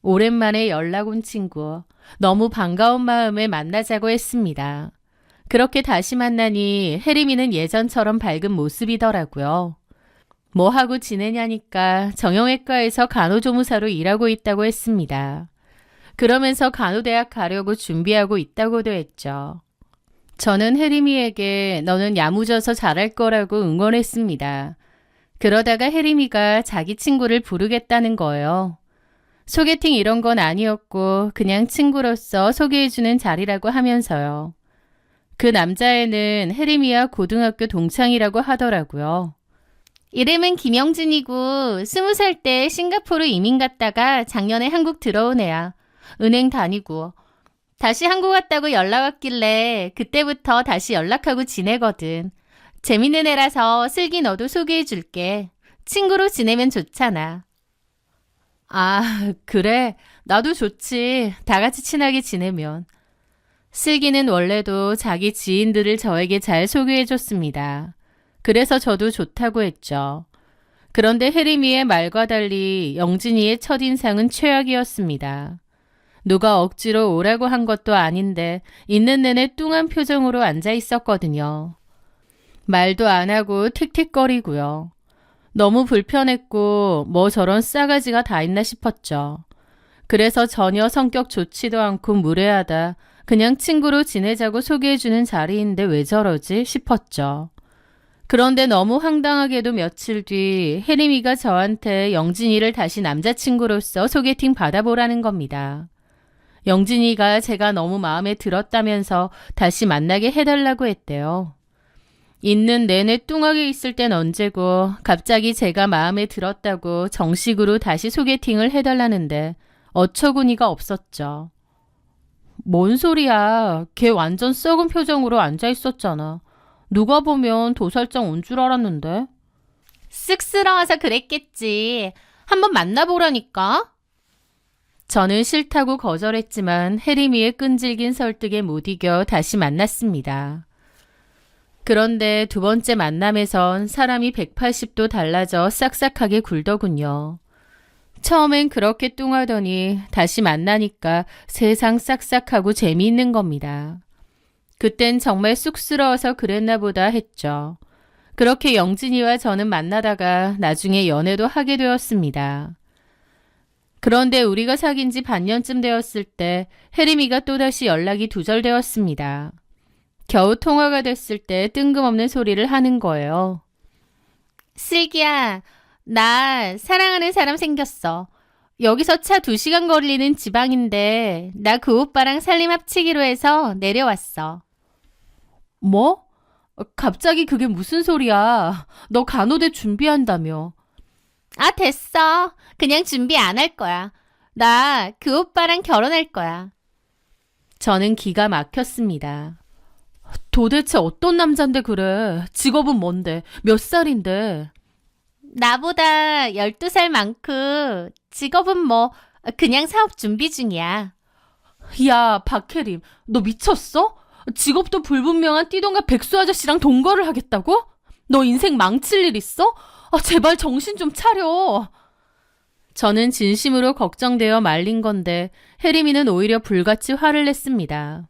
Speaker 1: 오랜만에 연락 온 친구. 너무 반가운 마음에 만나자고 했습니다. 그렇게 다시 만나니 혜림이는 예전처럼 밝은 모습이더라고요. 뭐 하고 지내냐니까 정형외과에서 간호조무사로 일하고 있다고 했습니다. 그러면서 간호대학 가려고 준비하고 있다고도 했죠. 저는 혜림이에게 너는 야무져서 잘할 거라고 응원했습니다. 그러다가 혜림이가 자기 친구를 부르겠다는 거예요. 소개팅 이런 건 아니었고 그냥 친구로서 소개해주는 자리라고 하면서요. 그 남자애는 혜림이와 고등학교 동창이라고 하더라고요. 이름은 김영진이고 20살 때 싱가포르 이민 갔다가 작년에 한국 들어온 애야. 은행 다니고. 다시 한국 왔다고 연락 왔길래 그때부터 다시 연락하고 지내거든. 재밌는 애라서 슬기 너도 소개해 줄게. 친구로 지내면 좋잖아. 아, 그래. 나도 좋지. 다 같이 친하게 지내면. 슬기는 원래도 자기 지인들을 저에게 잘 소개해 줬습니다. 그래서 저도 좋다고 했죠. 그런데 혜림이의 말과 달리 영진이의 첫인상은 최악이었습니다. 누가 억지로 오라고 한 것도 아닌데 있는 내내 뚱한 표정으로 앉아 있었거든요. 말도 안 하고 틱틱거리고요. 너무 불편했고 뭐 저런 싸가지가 다 있나 싶었죠. 그래서 전혀 성격 좋지도 않고 무례하다. 그냥 친구로 지내자고 소개해주는 자리인데 왜 저러지 싶었죠. 그런데 너무 황당하게도 며칠 뒤 혜림이가 저한테 영진이를 다시 남자친구로서 소개팅 받아보라는 겁니다. 영진이가 제가 너무 마음에 들었다면서 다시 만나게 해달라고 했대요. 있는 내내 뚱하게 있을 땐 언제고 갑자기 제가 마음에 들었다고 정식으로 다시 소개팅을 해달라는데 어처구니가 없었죠. 뭔 소리야. 걔 완전 썩은 표정으로 앉아 있었잖아. 누가 보면 도살장 온 줄 알았는데. 쑥스러워서 그랬겠지. 한번 만나보라니까. 저는 싫다고 거절했지만 혜림이의 끈질긴 설득에 못 이겨 다시 만났습니다. 그런데 두 번째 만남에선 사람이 180도 달라져 싹싹하게 굴더군요. 처음엔 그렇게 뚱하더니 다시 만나니까 세상 싹싹하고 재미있는 겁니다. 그땐 정말 쑥스러워서 그랬나 보다 했죠. 그렇게 영진이와 저는 만나다가 나중에 연애도 하게 되었습니다. 그런데 우리가 사귄 지 반년쯤 되었을 때 혜림이가 또다시 연락이 두절되었습니다. 겨우 통화가 됐을 때 뜬금없는 소리를 하는 거예요. 슬기야, 나 사랑하는 사람 생겼어. 여기서 차 2시간 걸리는 지방인데 나 그 오빠랑 살림 합치기로 해서 내려왔어. 뭐? 갑자기 그게 무슨 소리야? 너 간호대 준비한다며. 아, 됐어. 그냥 준비 안 할 거야. 나 그 오빠랑 결혼할 거야. 저는 기가 막혔습니다. 도대체 어떤 남잔데 그래? 직업은 뭔데? 몇 살인데? 나보다 12살 많고 직업은 뭐 그냥 사업 준비 중이야. 야, 박혜림, 너 미쳤어? 직업도 불분명한 띠동갑 백수 아저씨랑 동거를 하겠다고? 너 인생 망칠 일 있어? 아, 제발 정신 좀 차려. 저는 진심으로 걱정되어 말린 건데 혜림이는 오히려 불같이 화를 냈습니다.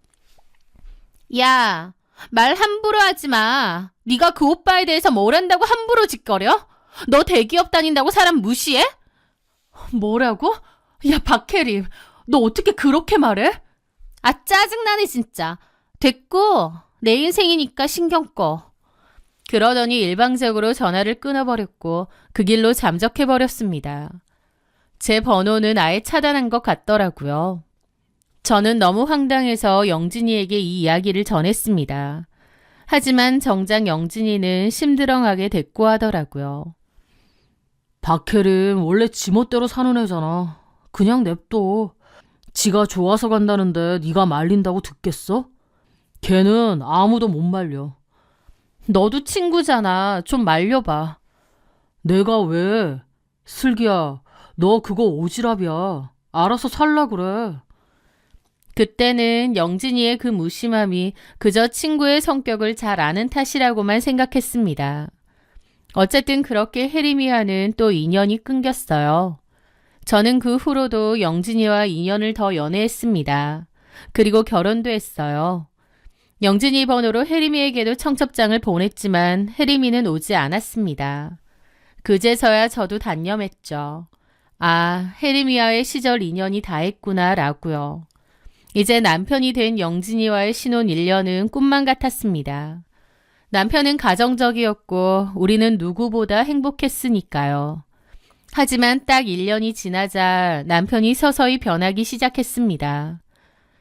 Speaker 1: 야, 말 함부로 하지 마. 네가 그 오빠에 대해서 뭘 안다고 함부로 짓거려? 너 대기업 다닌다고 사람 무시해? 뭐라고? 야, 박혜림, 너 어떻게 그렇게 말해? 아, 짜증나네 진짜. 됐고, 내 인생이니까 신경 꺼. 그러더니 일방적으로 전화를 끊어버렸고 그 길로 잠적해버렸습니다. 제 번호는 아예 차단한 것 같더라고요. 저는 너무 황당해서 영진이에게 이 이야기를 전했습니다. 하지만 정작 영진이는 심드렁하게 대꾸하더라고요. 박혜림 원래 지멋대로 사는 애잖아. 그냥 냅둬. 지가 좋아서 간다는데 네가 말린다고 듣겠어? 걔는 아무도 못 말려. 너도 친구잖아. 좀 말려봐. 내가 왜? 슬기야, 너 그거 오지랖이야. 알아서 살라 그래. 그때는 영진이의 그 무심함이 그저 친구의 성격을 잘 아는 탓이라고만 생각했습니다. 어쨌든 그렇게 혜림이와는 또 인연이 끊겼어요. 저는 그 후로도 영진이와 2년을 더 연애했습니다. 그리고 결혼도 했어요. 영진이 번호로 혜림이에게도 청첩장을 보냈지만 혜림이는 오지 않았습니다. 그제서야 저도 단념했죠. 아, 혜림이와의 시절 인연이 다 했구나 라고요. 이제 남편이 된 영진이와의 신혼 1년은 꿈만 같았습니다. 남편은 가정적이었고 우리는 누구보다 행복했으니까요. 하지만 딱 1년이 지나자 남편이 서서히 변하기 시작했습니다.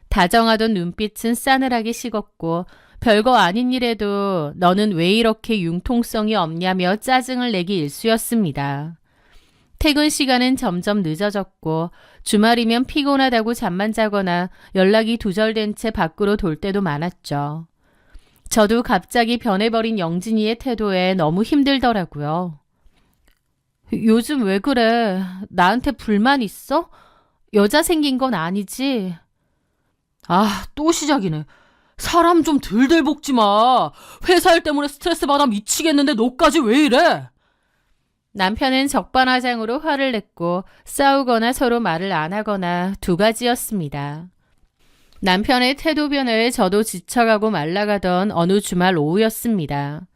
Speaker 1: 다정하던 눈빛은 싸늘하게 식었고 별거 아닌 일에도 너는 왜 이렇게 융통성이 없냐며 짜증을 내기 일쑤였습니다. 퇴근 시간은 점점 늦어졌고 주말이면 피곤하다고 잠만 자거나 연락이 두절된 채 밖으로 돌 때도 많았죠. 저도 갑자기 변해버린 영진이의 태도에 너무 힘들더라고요. 요즘 왜 그래? 나한테 불만 있어? 여자 생긴 건 아니지?
Speaker 3: 아, 또 시작이네. 사람 좀 들들 볶지 마. 회사 일 때문에 스트레스 받아 미치겠는데 너까지 왜 이래?
Speaker 1: 남편은 적반하장으로 화를 냈고 싸우거나 서로 말을 안 하거나 두 가지였습니다. 남편의 태도 변화에 저도 지쳐가고 말라가던 어느 주말 오후였습니다.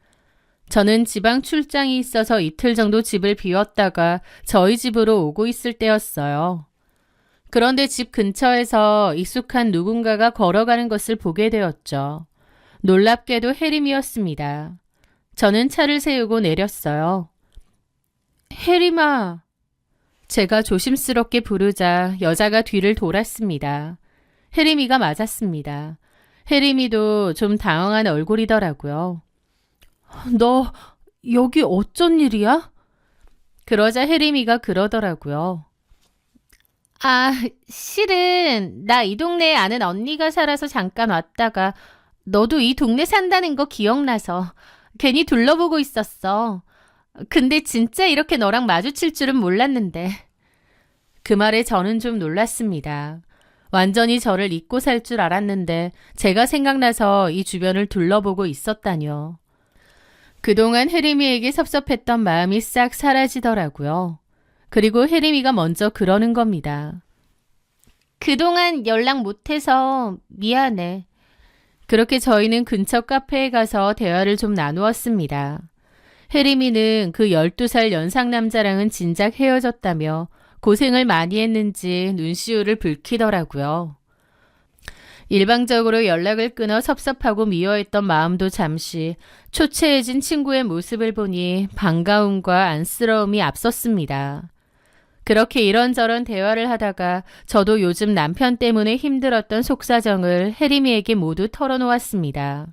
Speaker 1: 저는 지방 출장이 있어서 이틀 정도 집을 비웠다가 저희 집으로 오고 있을 때였어요. 그런데 집 근처에서 익숙한 누군가가 걸어가는 것을 보게 되었죠. 놀랍게도 혜림이었습니다. 저는 차를 세우고 내렸어요. 혜림아. 제가 조심스럽게 부르자 여자가 뒤를 돌았습니다. 혜림이가 맞았습니다. 혜림이도 좀 당황한 얼굴이더라고요. 너 여기 어쩐 일이야? 그러자 혜림이가 그러더라고요. 아, 실은 나 이 동네에 아는 언니가 살아서 잠깐 왔다가 너도 이 동네 산다는 거 기억나서 괜히 둘러보고 있었어. 근데 진짜 이렇게 너랑 마주칠 줄은 몰랐는데. 그 말에 저는 좀 놀랐습니다. 완전히 저를 잊고 살 줄 알았는데 제가 생각나서 이 주변을 둘러보고 있었다뇨. 그동안 혜림이에게 섭섭했던 마음이 싹 사라지더라고요. 그리고 혜림이가 먼저 그러는 겁니다. 그동안 연락 못해서 미안해. 그렇게 저희는 근처 카페에 가서 대화를 좀 나누었습니다. 혜림이는 그 12살 연상 남자랑은 진작 헤어졌다며 고생을 많이 했는지 눈시울을 붉히더라고요. 일방적으로 연락을 끊어 섭섭하고 미워했던 마음도 잠시 초췌해진 친구의 모습을 보니 반가움과 안쓰러움이 앞섰습니다. 그렇게 이런저런 대화를 하다가 저도 요즘 남편 때문에 힘들었던 속사정을 혜림이에게 모두 털어놓았습니다.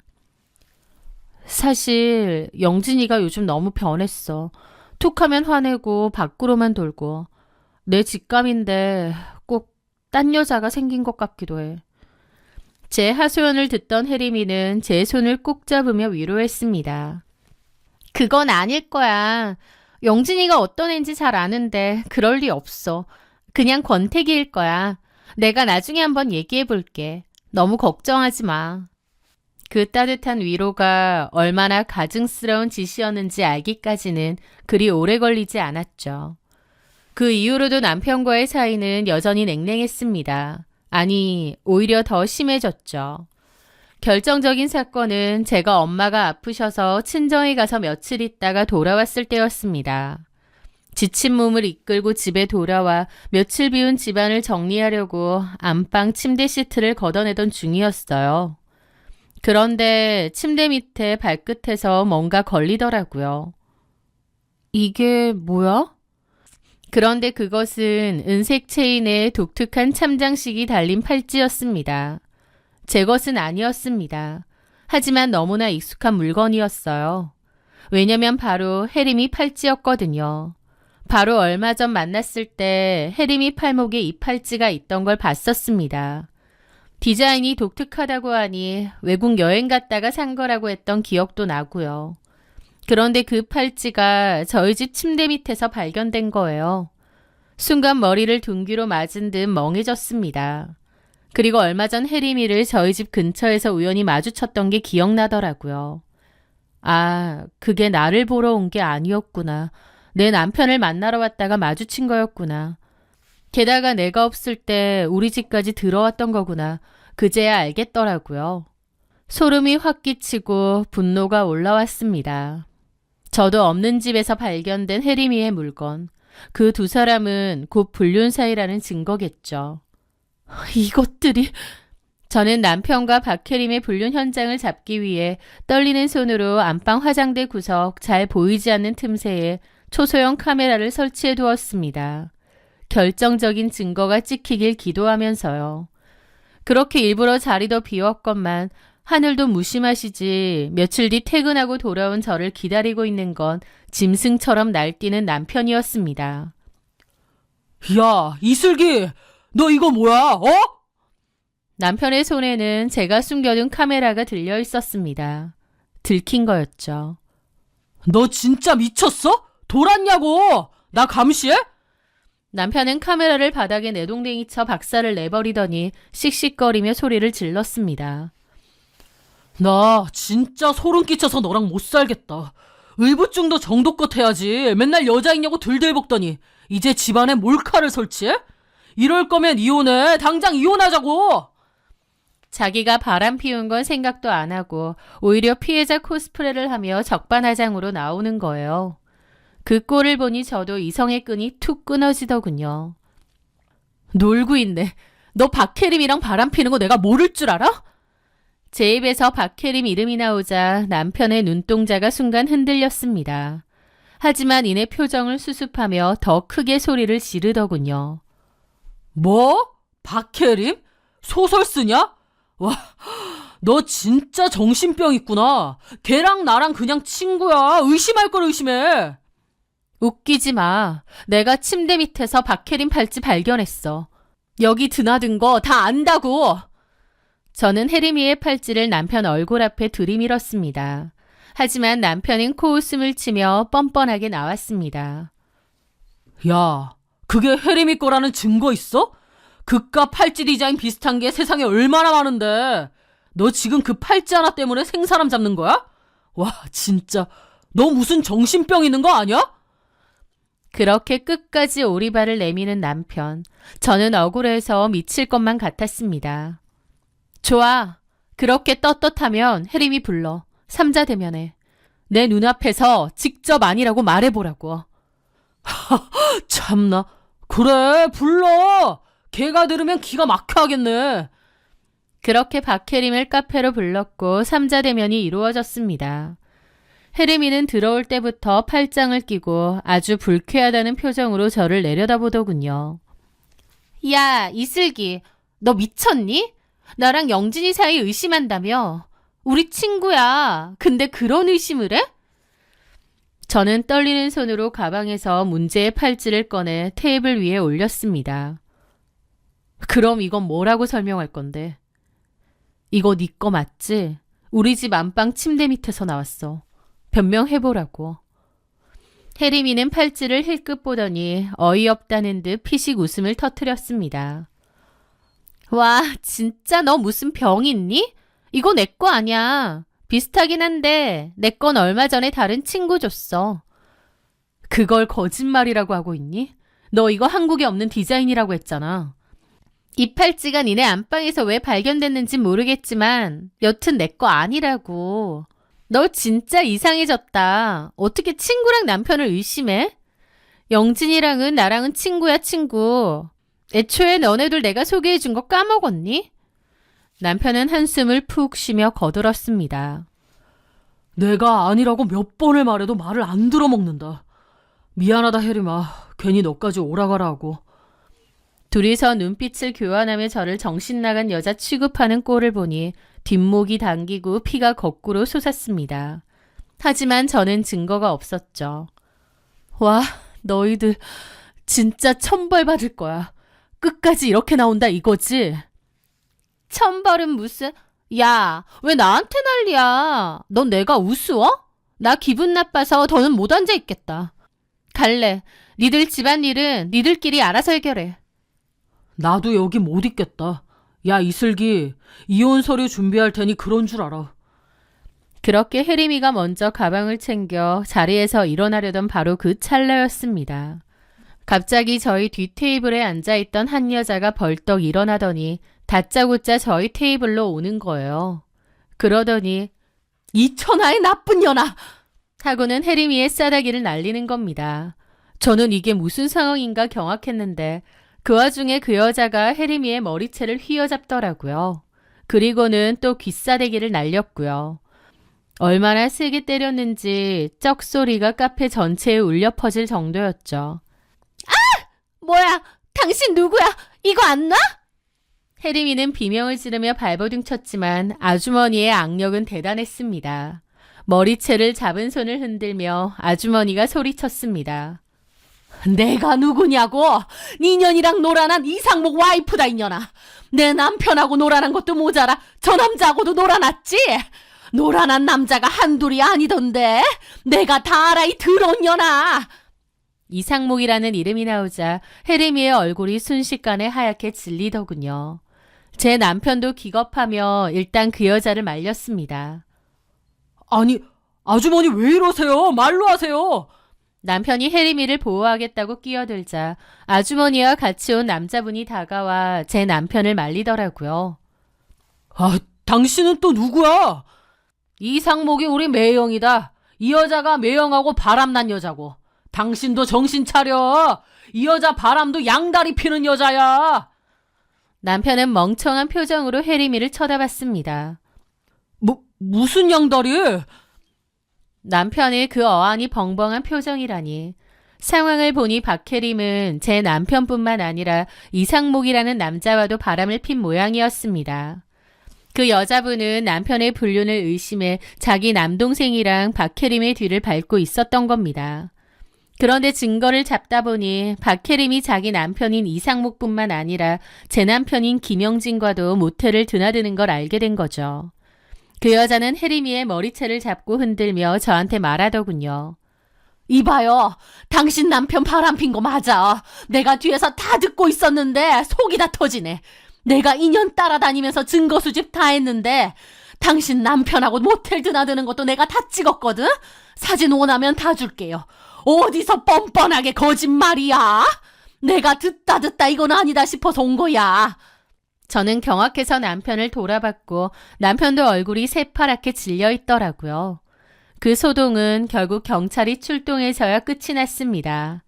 Speaker 1: 사실 영진이가 요즘 너무 변했어. 툭하면 화내고 밖으로만 돌고. 내 직감인데 꼭 딴 여자가 생긴 것 같기도 해. 제 하소연을 듣던 혜림이는 제 손을 꼭 잡으며 위로했습니다. 그건 아닐 거야. 영진이가 어떤 애인지 잘 아는데 그럴 리 없어. 그냥 권태기일 거야. 내가 나중에 한번 얘기해 볼게. 너무 걱정하지 마. 그 따뜻한 위로가 얼마나 가증스러운 짓이었는지 알기까지는 그리 오래 걸리지 않았죠. 그 이후로도 남편과의 사이는 여전히 냉랭했습니다. 아니, 오히려 더 심해졌죠. 결정적인 사건은 제가 엄마가 아프셔서 친정에 가서 며칠 있다가 돌아왔을 때였습니다. 지친 몸을 이끌고 집에 돌아와 며칠 비운 집안을 정리하려고 안방 침대 시트를 걷어내던 중이었어요. 그런데 침대 밑에 발끝에서 뭔가 걸리더라고요. 이게 뭐야? 그런데 그것은 은색 체인에 독특한 참장식이 달린 팔찌였습니다. 제 것은 아니었습니다. 하지만 너무나 익숙한 물건이었어요. 왜냐면 바로 혜림이 팔찌였거든요. 바로 얼마 전 만났을 때 혜림이 팔목에 이 팔찌가 있던 걸 봤었습니다. 디자인이 독특하다고 하니 외국 여행 갔다가 산 거라고 했던 기억도 나고요. 그런데 그 팔찌가 저희 집 침대 밑에서 발견된 거예요. 순간 머리를 둔기로 맞은 듯 멍해졌습니다. 그리고 얼마 전 혜림이를 저희 집 근처에서 우연히 마주쳤던 게 기억나더라고요. 아, 그게 나를 보러 온 게 아니었구나. 내 남편을 만나러 왔다가 마주친 거였구나. 게다가 내가 없을 때 우리 집까지 들어왔던 거구나. 그제야 알겠더라고요. 소름이 확 끼치고 분노가 올라왔습니다. 저도 없는 집에서 발견된 혜림이의 물건. 그 두 사람은 곧 불륜 사이라는 증거겠죠. 이것들이... 저는 남편과 박혜림의 불륜 현장을 잡기 위해 떨리는 손으로 안방 화장대 구석 잘 보이지 않는 틈새에 초소형 카메라를 설치해 두었습니다. 결정적인 증거가 찍히길 기도하면서요. 그렇게 일부러 자리도 비웠건만 하늘도 무심하시지 며칠 뒤 퇴근하고 돌아온 저를 기다리고 있는 건 짐승처럼 날뛰는 남편이었습니다.
Speaker 3: 야, 이슬기! 너 이거 뭐야?
Speaker 1: 남편의 손에는 제가 숨겨둔 카메라가 들려 있었습니다. 들킨 거였죠.
Speaker 3: 너 진짜 미쳤어? 돌았냐고! 나 감시해?
Speaker 1: 남편은 카메라를 바닥에 내동댕이 쳐 박살을 내버리더니 씩씩거리며 소리를 질렀습니다.
Speaker 3: 나 진짜 소름 끼쳐서 너랑 못 살겠다. 의부증도 정도껏 해야지. 맨날 여자 있냐고 들들볶더니 이제 집안에 몰카를 설치해? 이럴 거면 이혼해. 당장 이혼하자고.
Speaker 1: 자기가 바람 피운 건 생각도 안 하고 오히려 피해자 코스프레를 하며 적반하장으로 나오는 거예요. 그 꼴을 보니 저도 이성의 끈이 툭 끊어지더군요. 놀고 있네. 너 박혜림이랑 바람 피는 거 내가 모를 줄 알아? 제 입에서 박혜림 이름이 나오자 남편의 눈동자가 순간 흔들렸습니다. 하지만 이내 표정을 수습하며 더 크게 소리를 지르더군요.
Speaker 3: 뭐? 박혜림? 소설 쓰냐? 와, 너 진짜 정신병 있구나. 걔랑 나랑 그냥 친구야. 의심할 걸 의심해.
Speaker 1: 웃기지 마. 내가 침대 밑에서 박혜림 팔찌 발견했어. 여기 드나든 거 다 안다고. 저는 혜림이의 팔찌를 남편 얼굴 앞에 들이밀었습니다. 하지만 남편은 코웃음을 치며 뻔뻔하게 나왔습니다.
Speaker 3: 야, 그게 혜림이 거라는 증거 있어? 그깟 팔찌 디자인 비슷한 게 세상에 얼마나 많은데. 너 지금 그 팔찌 하나 때문에 생사람 잡는 거야? 와, 진짜 너 무슨 정신병 있는 거 아니야?
Speaker 1: 그렇게 끝까지 오리발을 내미는 남편. 저는 억울해서 미칠 것만 같았습니다. 좋아. 그렇게 떳떳하면 혜림이 불러. 삼자 대면해. 내 눈앞에서 직접 아니라고 말해보라고.
Speaker 3: 참나. 그래, 불러. 걔가 들으면 기가 막혀 하겠네.
Speaker 1: 그렇게 박혜림을 카페로 불렀고 삼자 대면이 이루어졌습니다. 혜림이는 들어올 때부터 팔짱을 끼고 아주 불쾌하다는 표정으로 저를 내려다보더군요. 야, 이슬기, 너 미쳤니? 나랑 영진이 사이 의심한다며? 우리 친구야. 근데 그런 의심을 해? 저는 떨리는 손으로 가방에서 문제의 팔찌를 꺼내 테이블 위에 올렸습니다. 그럼 이건 뭐라고 설명할 건데? 이거 네 거 맞지? 우리 집 안방 침대 밑에서 나왔어. 변명해보라고. 혜림이는 팔찌를 힐끗 보더니 어이없다는 듯 피식 웃음을 터뜨렸습니다. 와, 진짜 너 무슨 병 있니? 이거 내 거 아니야. 비슷하긴 한데 내 건 얼마 전에 다른 친구 줬어. 그걸 거짓말이라고 하고 있니? 너 이거 한국에 없는 디자인이라고 했잖아. 이 팔찌가 니네 안방에서 왜 발견됐는진 모르겠지만 여튼 내 거 아니라고. 너 진짜 이상해졌다. 어떻게 친구랑 남편을 의심해? 영진이랑은 나랑은 친구야, 친구. 애초에 너네들 내가 소개해준 거 까먹었니? 남편은 한숨을 푹 쉬며 거들었습니다.
Speaker 3: 내가 아니라고 몇 번을 말해도 말을 안 들어먹는다. 미안하다, 혜림아. 괜히 너까지 오라가라 하고.
Speaker 1: 둘이서 눈빛을 교환하며 저를 정신나간 여자 취급하는 꼴을 보니 뒷목이 당기고 피가 거꾸로 솟았습니다. 하지만 저는 증거가 없었죠. 와, 너희들 진짜 천벌 받을 거야. 끝까지 이렇게 나온다 이거지? 천벌은 무슨... 야, 왜 나한테 난리야? 넌 내가 우스워? 나 기분 나빠서 더는 못 앉아있겠다. 갈래. 니들 집안일은 니들끼리 알아서 해결해.
Speaker 3: 나도 여기 못 있겠다. 야, 이슬기, 이혼 서류 준비할 테니 그런 줄 알아.
Speaker 1: 그렇게 혜림이가 먼저 가방을 챙겨 자리에서 일어나려던 바로 그 찰나였습니다. 갑자기 저희 뒤 테이블에 앉아있던 한 여자가 벌떡 일어나더니 다짜고짜 저희 테이블로 오는 거예요. 그러더니
Speaker 2: 이 천하의 나쁜 년아!
Speaker 1: 하고는 혜림이의 싸다기를 날리는 겁니다. 저는 이게 무슨 상황인가 경악했는데 그 와중에 그 여자가 혜림이의 머리채를 휘어잡더라고요. 그리고는 또 귀싸대기를 날렸고요. 얼마나 세게 때렸는지 쩍 소리가 카페 전체에 울려 퍼질 정도였죠.
Speaker 2: 뭐야? 당신 누구야? 이거 안 나?
Speaker 1: 혜림이는 비명을 지르며 발버둥 쳤지만 아주머니의 악력은 대단했습니다. 머리채를 잡은 손을 흔들며 아주머니가 소리쳤습니다.
Speaker 2: 내가 누구냐고? 네 년이랑 놀아난 이상목 와이프다 이년아. 내 남편하고 놀아난 것도 모자라 저 남자하고도 놀아났지? 놀아난 남자가 한둘이 아니던데 내가 다 알아 이 더러운 년아.
Speaker 1: 이상목이라는 이름이 나오자 혜림이의 얼굴이 순식간에 하얗게 질리더군요. 제 남편도 기겁하며 일단 그 여자를 말렸습니다.
Speaker 3: 아니, 아주머니 왜 이러세요? 말로 하세요.
Speaker 1: 남편이 혜림이를 보호하겠다고 끼어들자 아주머니와 같이 온 남자분이 다가와 제 남편을 말리더라고요.
Speaker 3: 아, 당신은 또 누구야?
Speaker 2: 이상목이 우리 매형이다. 이 여자가 매형하고 바람난 여자고. 당신도 정신 차려. 이 여자 바람도 양다리 피는 여자야.
Speaker 1: 남편은 멍청한 표정으로 혜림이를 쳐다봤습니다.
Speaker 3: 무슨 양다리?
Speaker 1: 남편의 그 어안이 벙벙한 표정이라니. 상황을 보니 박혜림은 제 남편뿐만 아니라 이상목이라는 남자와도 바람을 핀 모양이었습니다. 그 여자분은 남편의 불륜을 의심해 자기 남동생이랑 박혜림의 뒤를 밟고 있었던 겁니다. 그런데 증거를 잡다 보니 박혜림이 자기 남편인 이상목뿐만 아니라 제 남편인 김영진과도 모텔을 드나드는 걸 알게 된 거죠. 그 여자는 혜림이의 머리채를 잡고 흔들며 저한테 말하더군요.
Speaker 2: 이봐요. 당신 남편 바람핀 거 맞아. 내가 뒤에서 다 듣고 있었는데 속이 다 터지네. 내가 2년 따라다니면서 증거 수집 다 했는데 당신 남편하고 모텔 드나드는 것도 내가 다 찍었거든. 사진 원하면 다 줄게요. 어디서 뻔뻔하게 거짓말이야? 내가 듣다 이건 아니다 싶어서 온 거야.
Speaker 1: 저는 경악해서 남편을 돌아봤고 남편도 얼굴이 새파랗게 질려 있더라고요. 그 소동은 결국 경찰이 출동해서야 끝이 났습니다.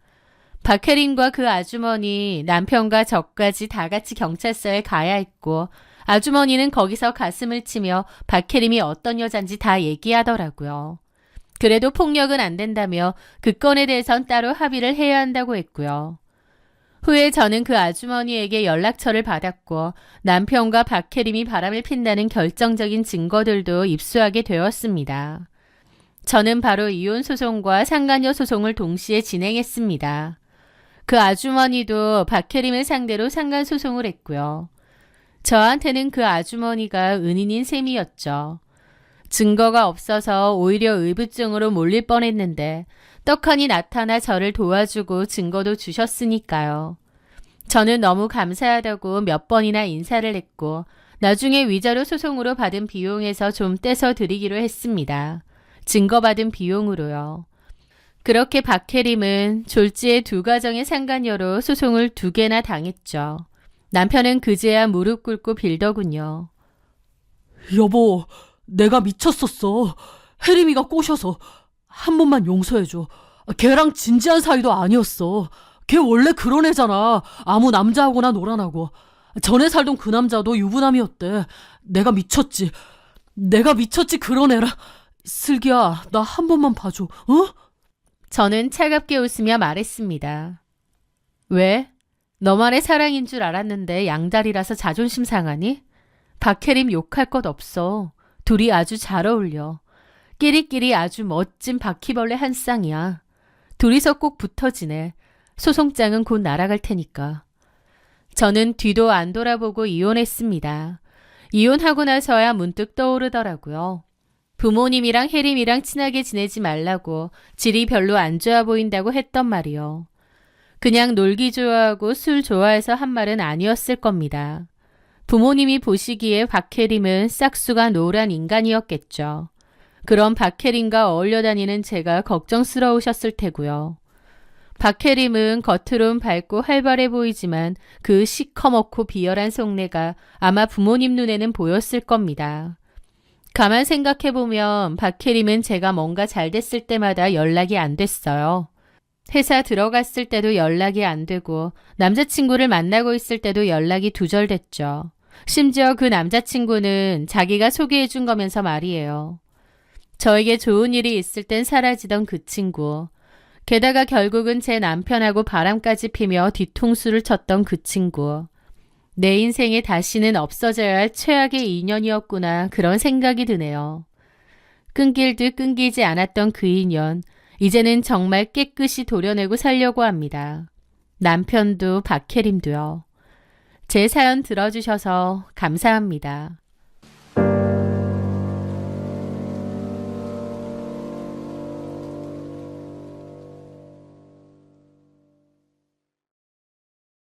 Speaker 1: 박혜림과 그 아주머니, 남편과 저까지 다 같이 경찰서에 가야 했고 아주머니는 거기서 가슴을 치며 박혜림이 어떤 여잔지 다 얘기하더라고요. 그래도 폭력은 안 된다며 그 건에 대해선 따로 합의를 해야 한다고 했고요. 후에 저는 그 아주머니에게 연락처를 받았고 남편과 박혜림이 바람을 핀다는 결정적인 증거들도 입수하게 되었습니다. 저는 바로 이혼 소송과 상간녀 소송을 동시에 진행했습니다. 그 아주머니도 박혜림을 상대로 상간 소송을 했고요. 저한테는 그 아주머니가 은인인 셈이었죠. 증거가 없어서 오히려 의부증으로 몰릴 뻔했는데 떡하니 나타나 저를 도와주고 증거도 주셨으니까요. 저는 너무 감사하다고 몇 번이나 인사를 했고 나중에 위자료 소송으로 받은 비용에서 좀 떼서 드리기로 했습니다. 증거받은 비용으로요. 그렇게 박혜림은 졸지의 2가정의 상간녀로 소송을 2개나 당했죠. 남편은 그제야 무릎 꿇고 빌더군요.
Speaker 3: 여보, 내가 미쳤었어. 혜림이가 꼬셔서 한 번만 용서해줘. 걔랑 진지한 사이도 아니었어. 걔 원래 그런 애잖아. 아무 남자하고나 놀아나고. 전에 살던 그 남자도 유부남이었대. 내가 미쳤지 그런 애라. 슬기야, 나 한 번만 봐줘. 어?
Speaker 1: 저는 차갑게 웃으며 말했습니다. 왜? 너만의 사랑인 줄 알았는데 양다리라서 자존심 상하니? 박혜림 욕할 것 없어. 둘이 아주 잘 어울려. 끼리끼리 아주 멋진 바퀴벌레 한 쌍이야. 둘이서 꼭 붙어 지내. 소송장은 곧 날아갈 테니까. 저는 뒤도 안 돌아보고 이혼했습니다. 이혼하고 나서야 문득 떠오르더라고요. 부모님이랑 혜림이랑 친하게 지내지 말라고 질이 별로 안 좋아 보인다고 했던 말이요. 그냥 놀기 좋아하고 술 좋아해서 한 말은 아니었을 겁니다. 부모님이 보시기에 박혜림은 싹수가 노란 인간이었겠죠. 그럼 박혜림과 어울려 다니는 제가 걱정스러우셨을 테고요. 박혜림은 겉으론 밝고 활발해 보이지만 그 시커멓고 비열한 속내가 아마 부모님 눈에는 보였을 겁니다. 가만 생각해보면 박혜림은 제가 뭔가 잘 됐을 때마다 연락이 안 됐어요. 회사 들어갔을 때도 연락이 안 되고 남자친구를 만나고 있을 때도 연락이 두절됐죠. 심지어 그 남자친구는 자기가 소개해준 거면서 말이에요. 저에게 좋은 일이 있을 땐 사라지던 그 친구. 게다가 결국은 제 남편하고 바람까지 피며 뒤통수를 쳤던 그 친구. 내 인생에 다시는 없어져야 할 최악의 인연이었구나 그런 생각이 드네요. 끊길 듯 끊기지 않았던 그 인연. 이제는 정말 깨끗이 도려내고 살려고 합니다. 남편도 박혜림도요. 제 사연 들어주셔서 감사합니다.